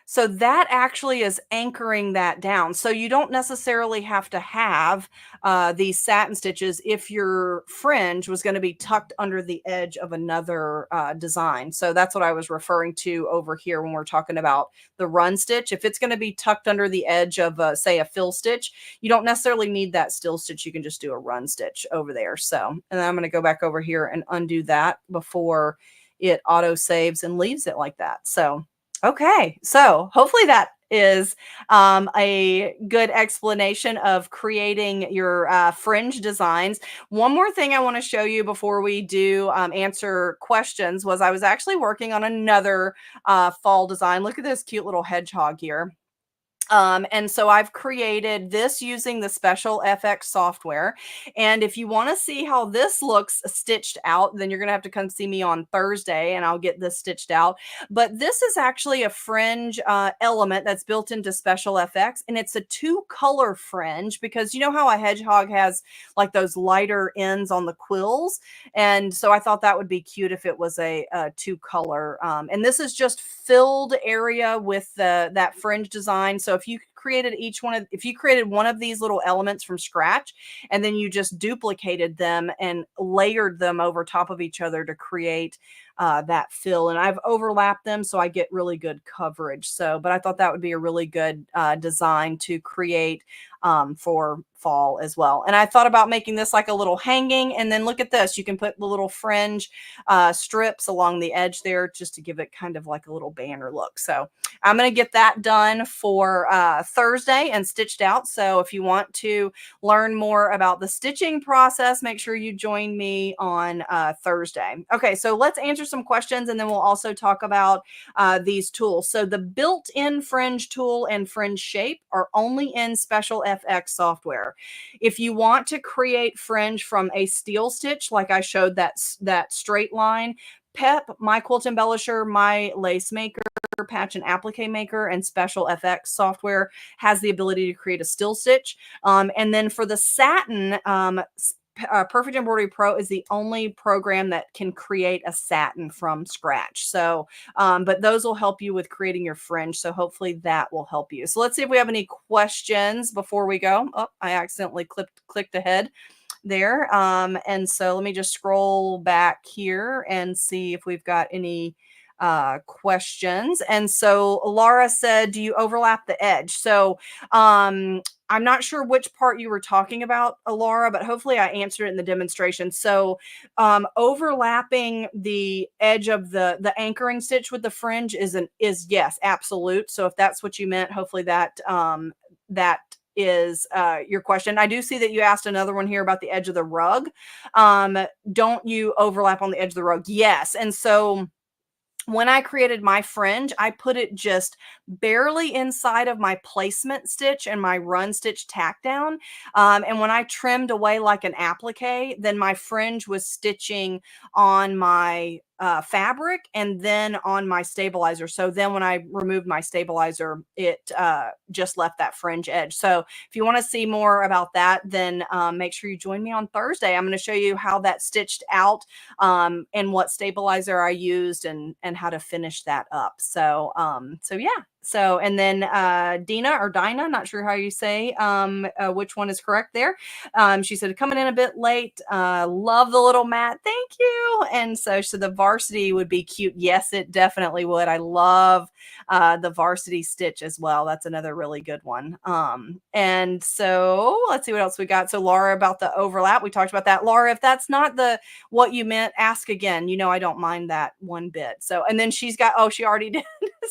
A: So that actually is anchoring that down. So you don't necessarily have to have these satin stitches if your fringe was going to be tucked under the edge of another design. So that's what I was referring to over here when we're talking about the run stitch. If it's going to be tucked under the edge of, say, a fill stitch, you don't necessarily need that still stitch. You can just do a run stitch over there. So, and then I'm going to go back over here and undo that before it auto saves and leaves it like that. So okay, so hopefully that is a good explanation of creating your fringe designs. One more thing I want to show you before we do answer questions was I was actually working on another fall design. Look at this cute little hedgehog here. And so I've created this using the Special FX software. And if you want to see how this looks stitched out, then you're going to have to come see me on Thursday and I'll get this stitched out. But this is actually a fringe element that's built into Special FX. And it's a 2-color fringe because you know how a hedgehog has like those lighter ends on the quills. And so I thought that would be cute if it was a 2-color. And this is just filled area with that fringe design. So if you created if you created one of these little elements from scratch and then you just duplicated them and layered them over top of each other to create that fill, and I've overlapped them so I get really good coverage. So, but I thought that would be a really good design to create for fall as well. And I thought about making this like a little hanging, and then look at this. You can put the little fringe strips along the edge there just to give it kind of like a little banner look. So I'm going to get that done for Thursday and stitched out. So if you want to learn more about the stitching process, make sure you join me on Thursday. Okay, so let's answer some questions and then we'll also talk about these tools. So the built-in fringe tool and fringe shape are only in Special FX software. If you want to create fringe from a steel stitch, like I showed that straight line, PEP, My Quilt Embellisher, My Lace Maker, Patch and Applique Maker, and Special FX software has the ability to create a still stitch. And then for the satin, Perfect Embroidery Pro is the only program that can create a satin from scratch. So, but those will help you with creating your fringe. So hopefully that will help you. So let's see if we have any questions before we go. Oh, I accidentally clicked ahead there. And so let me just scroll back here and see if we've got any questions. And so Laura said, do you overlap the edge? So I'm not sure which part you were talking about, Laura, but hopefully I answered it in the demonstration. So overlapping the edge of the anchoring stitch with the fringe is yes, absolute. So if that's what you meant, hopefully that that is your question. I do see that you asked another one here about the edge of the rug. Don't you overlap on the edge of the rug? Yes. And so when I created my fringe, I put it just barely inside of my placement stitch and my run stitch tack down. And when I trimmed away like an applique, then my fringe was stitching on my fabric and then on my stabilizer. So then when I removed my stabilizer, it just left that fringe edge. So if you want to see more about that, then make sure you join me on Thursday. I'm going to show you how that stitched out and what stabilizer I used and how to finish that up. So, so yeah. So, and then Dina or Dinah, not sure how you say which one is correct there. She said, coming in a bit late. Love the little mat. Thank you. And so the varsity would be cute. Yes, it definitely would. I love the varsity stitch as well. That's another really good one. And so let's see what else we got. So Laura, about the overlap, we talked about that. Laura, if that's not what you meant, ask again. You know, I don't mind that one bit. So, and then she's got, oh, she already did.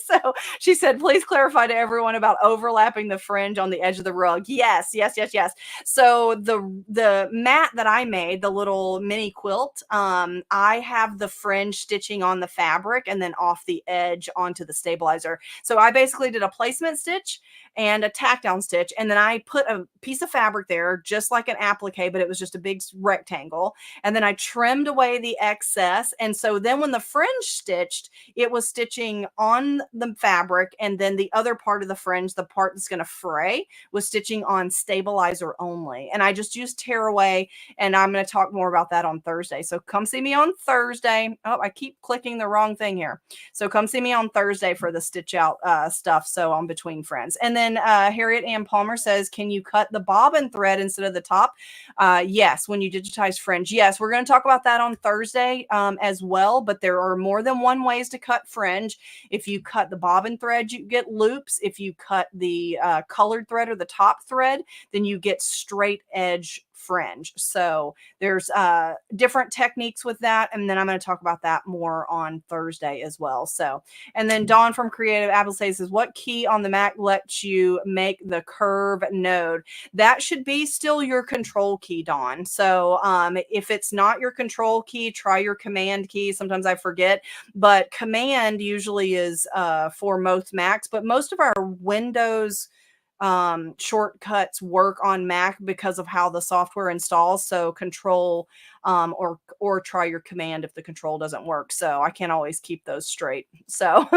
A: So she said, please clarify to everyone about overlapping the fringe on the edge of the rug. Yes, yes, yes, yes. So the mat that I made, the little mini quilt, I have the fringe stitching on the fabric and then off the edge onto the stabilizer. So I basically did a placement stitch and a tack down stitch. And then I put a piece of fabric there, just like an applique, but it was just a big rectangle. And then I trimmed away the excess. And so then when the fringe stitched, it was stitching on the fabric. And then the other part of the fringe, the part that's going to fray, was stitching on stabilizer only. And I just used tearaway, and I'm going to talk more about that on Thursday. So come see me on Thursday. Oh, I keep clicking the wrong thing here. So come see me on Thursday for the stitch out stuff. So on Between Friends. And then Harriet Ann Palmer says, can you cut the bobbin thread instead of the top? Yes, when you digitize fringe. Yes, we're going to talk about that on Thursday as well, but there are more than one ways to cut fringe. If you cut the bobbin thread, you get loops. If you cut the colored thread or the top thread, then you get straight edge fringe. So there's different techniques with that. And then I'm going to talk about that more on Thursday as well. So, and then Dawn from Creative Apple says, what key on the Mac lets you make the curve node? That should be still your control key, Dawn. So if it's not your control key, try your command key. Sometimes I forget, but command usually is for most Macs, but most of our Windows shortcuts work on Mac because of how the software installs. So control or try your command if the control doesn't work. So I can't always keep those straight. So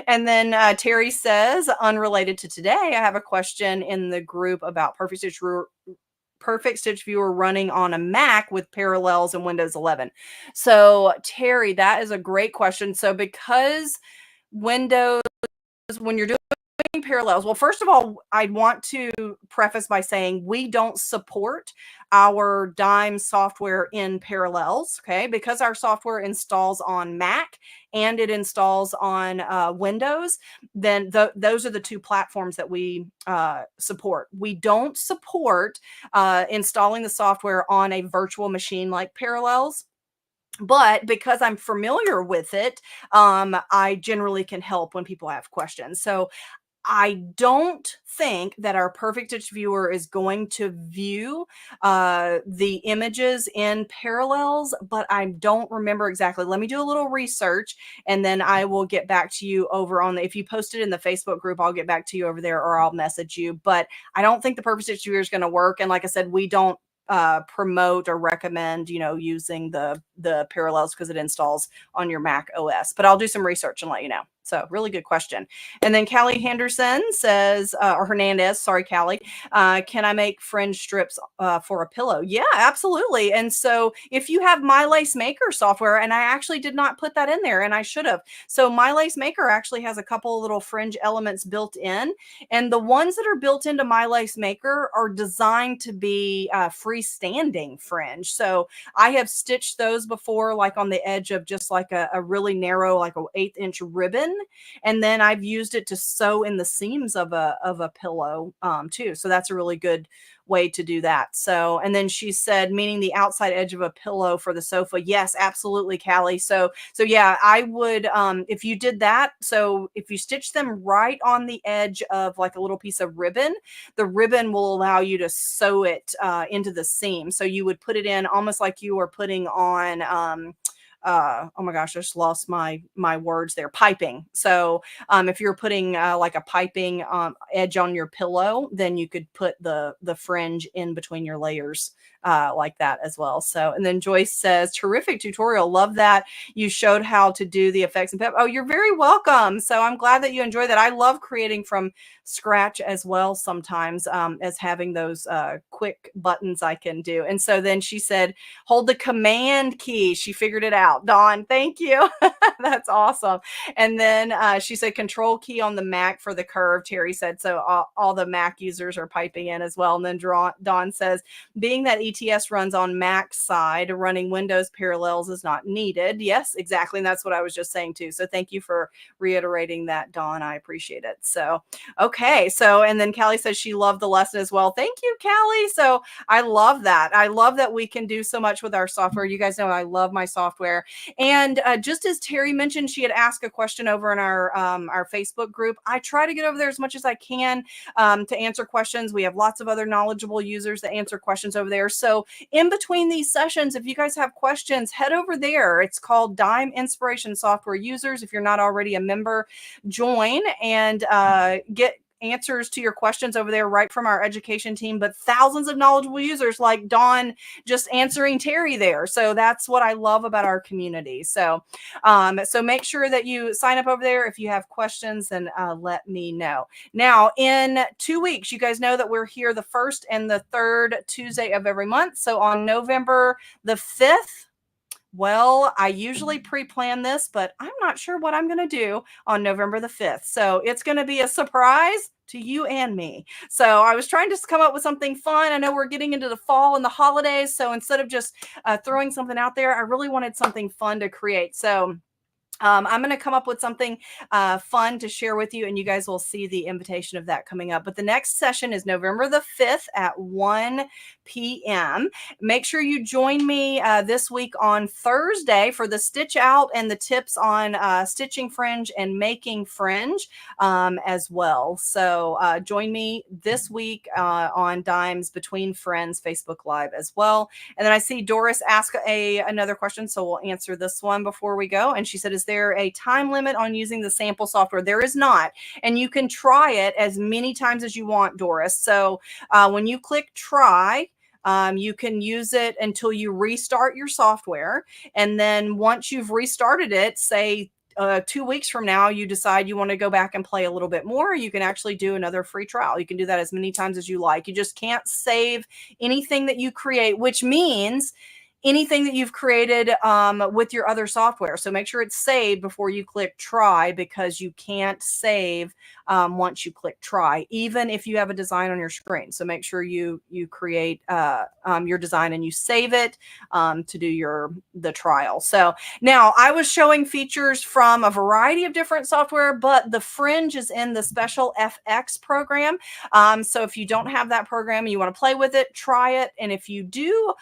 A: and then Terry says, unrelated to today, I have a question in the group about Perfect Stitch Viewer running on a Mac with Parallels in Windows 11. So Terry, that is a great question. So because Windows, when you're doing Parallels, well, first of all, I'd want to preface by saying we don't support our Dime software in Parallels, okay? Because our software installs on Mac and it installs on Windows, then those are the two platforms that we support. We don't support installing the software on a virtual machine like Parallels. But because I'm familiar with it, I generally can help when people have questions. So I don't think that our Perfect Stitch Viewer is going to view the images in Parallels, but I don't remember exactly. Let me do a little research and then I will get back to you over on if you post it in the Facebook group, I'll get back to you over there or I'll message you. But I don't think the Perfect Stitch Viewer is going to work. And like I said, we don't promote or recommend, using the Parallels because it installs on your Mac OS. But I'll do some research and let you know. So really good question. And then Callie Henderson says, or Hernandez, sorry, Callie, can I make fringe strips for a pillow? Yeah, absolutely. And so if you have My Lace Maker software, and I actually did not put that in there and I should have. So My Lace Maker actually has a couple of little fringe elements built in. And the ones that are built into My Lace Maker are designed to be freestanding fringe. So I have stitched those before, like on the edge of just like a really narrow, like an 1/8 inch ribbon. And then I've used it to sew in the seams of a pillow too. So that's a really good way to do that. So, and then she said, meaning the outside edge of a pillow for the sofa. Yes, absolutely, Callie. So yeah, I would, if you did that, so if you stitch them right on the edge of like a little piece of ribbon, the ribbon will allow you to sew it into the seam. So you would put it in almost like you were putting on, oh my gosh, I just lost my words there. Piping. So if you're putting like a piping edge on your pillow, then you could put the fringe in between your layers like that as well. So, and then Joyce says, terrific tutorial. Love that you showed how to do the effects and pep. Oh, you're very welcome. So I'm glad that you enjoy that. I love creating from scratch as well sometimes, as having those quick buttons I can do. And so then she said, hold the command key. She figured it out. Dawn, thank you. That's awesome. And then she said control key on the Mac for the curve. Terry said, so all the Mac users are piping in as well. And then Dawn says, being that ETS runs on Mac side, running Windows Parallels is not needed. Yes, exactly. And that's what I was just saying too. So thank you for reiterating that, Dawn. I appreciate it. So, okay. So, and then Callie says she loved the lesson as well. Thank you, Callie. So I love that. I love that we can do so much with our software. You guys know I love my software. And just as Terry mentioned, she had asked a question over in our Facebook group. I try to get over there as much as I can to answer questions. We have lots of other knowledgeable users that answer questions over there. So in between these sessions, if you guys have questions, head over there. It's called Dime Inspiration Software Users. If you're not already a member, join and get answers to your questions over there right from our education team, but thousands of knowledgeable users like Dawn just answering Terry there. So that's what I love about our community. So so make sure that you sign up over there. If you have questions, then let me know. Now, in 2 weeks, you guys know that we're here the 1st and the 3rd Tuesday of every month. So on November the 5th, well, I usually pre-plan this, but I'm not sure what I'm going to do on November the 5th. So it's going to be a surprise to you and me. So I was trying to come up with something fun. I know we're getting into the fall and the holidays. So instead of just throwing something out there, I really wanted something fun to create. So I'm going to come up with something fun to share with you, and you guys will see the invitation of that coming up. But the next session is November the 5th at 1 p.m. Make sure you join me this week on Thursday for the stitch out and the tips on stitching fringe and making fringe as well. So join me this week on Dimes Between Friends Facebook Live as well. And then I see Doris ask another question, so we'll answer this one before we go. And she said, is there a time limit on using the sample software? There is not. And you can try it as many times as you want, Doris. So when you click try, you can use it until you restart your software. And then once you've restarted it, say 2 weeks from now, you decide you want to go back and play a little bit more, you can actually do another free trial. You can do that as many times as you like. You just can't save anything that you create, which means anything that you've created with your other software. So make sure it's saved before you click try, because you can't save once you click try, even if you have a design on your screen. So make sure you create your design and you save it to do the trial. So now I was showing features from a variety of different software, but the Fringe is in the special FX program. So if you don't have that program and you want to play with it, try it. And if you do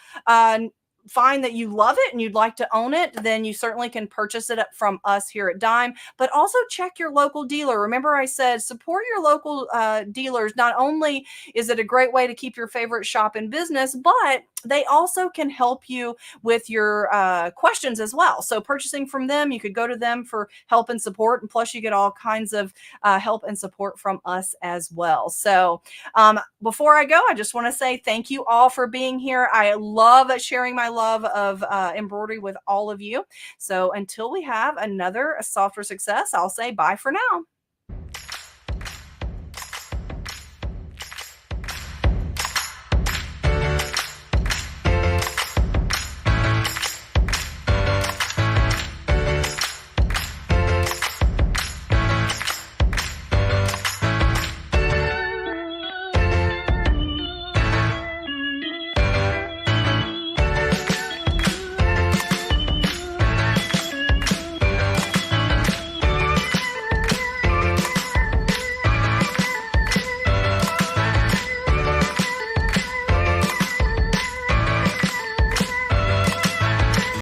A: find that you love it and you'd like to own it, then you certainly can purchase it from us here at Dime. But also check your local dealer. Remember, I said support your local dealers. Not only is it a great way to keep your favorite shop in business, but they also can help you with your questions as well. So purchasing from them, you could go to them for help and support, and plus you get all kinds of help and support from us as well. So before I go, I just want to say thank you all for being here. I love sharing my love of embroidery with all of you. So until we have another Software Success, I'll say bye for now.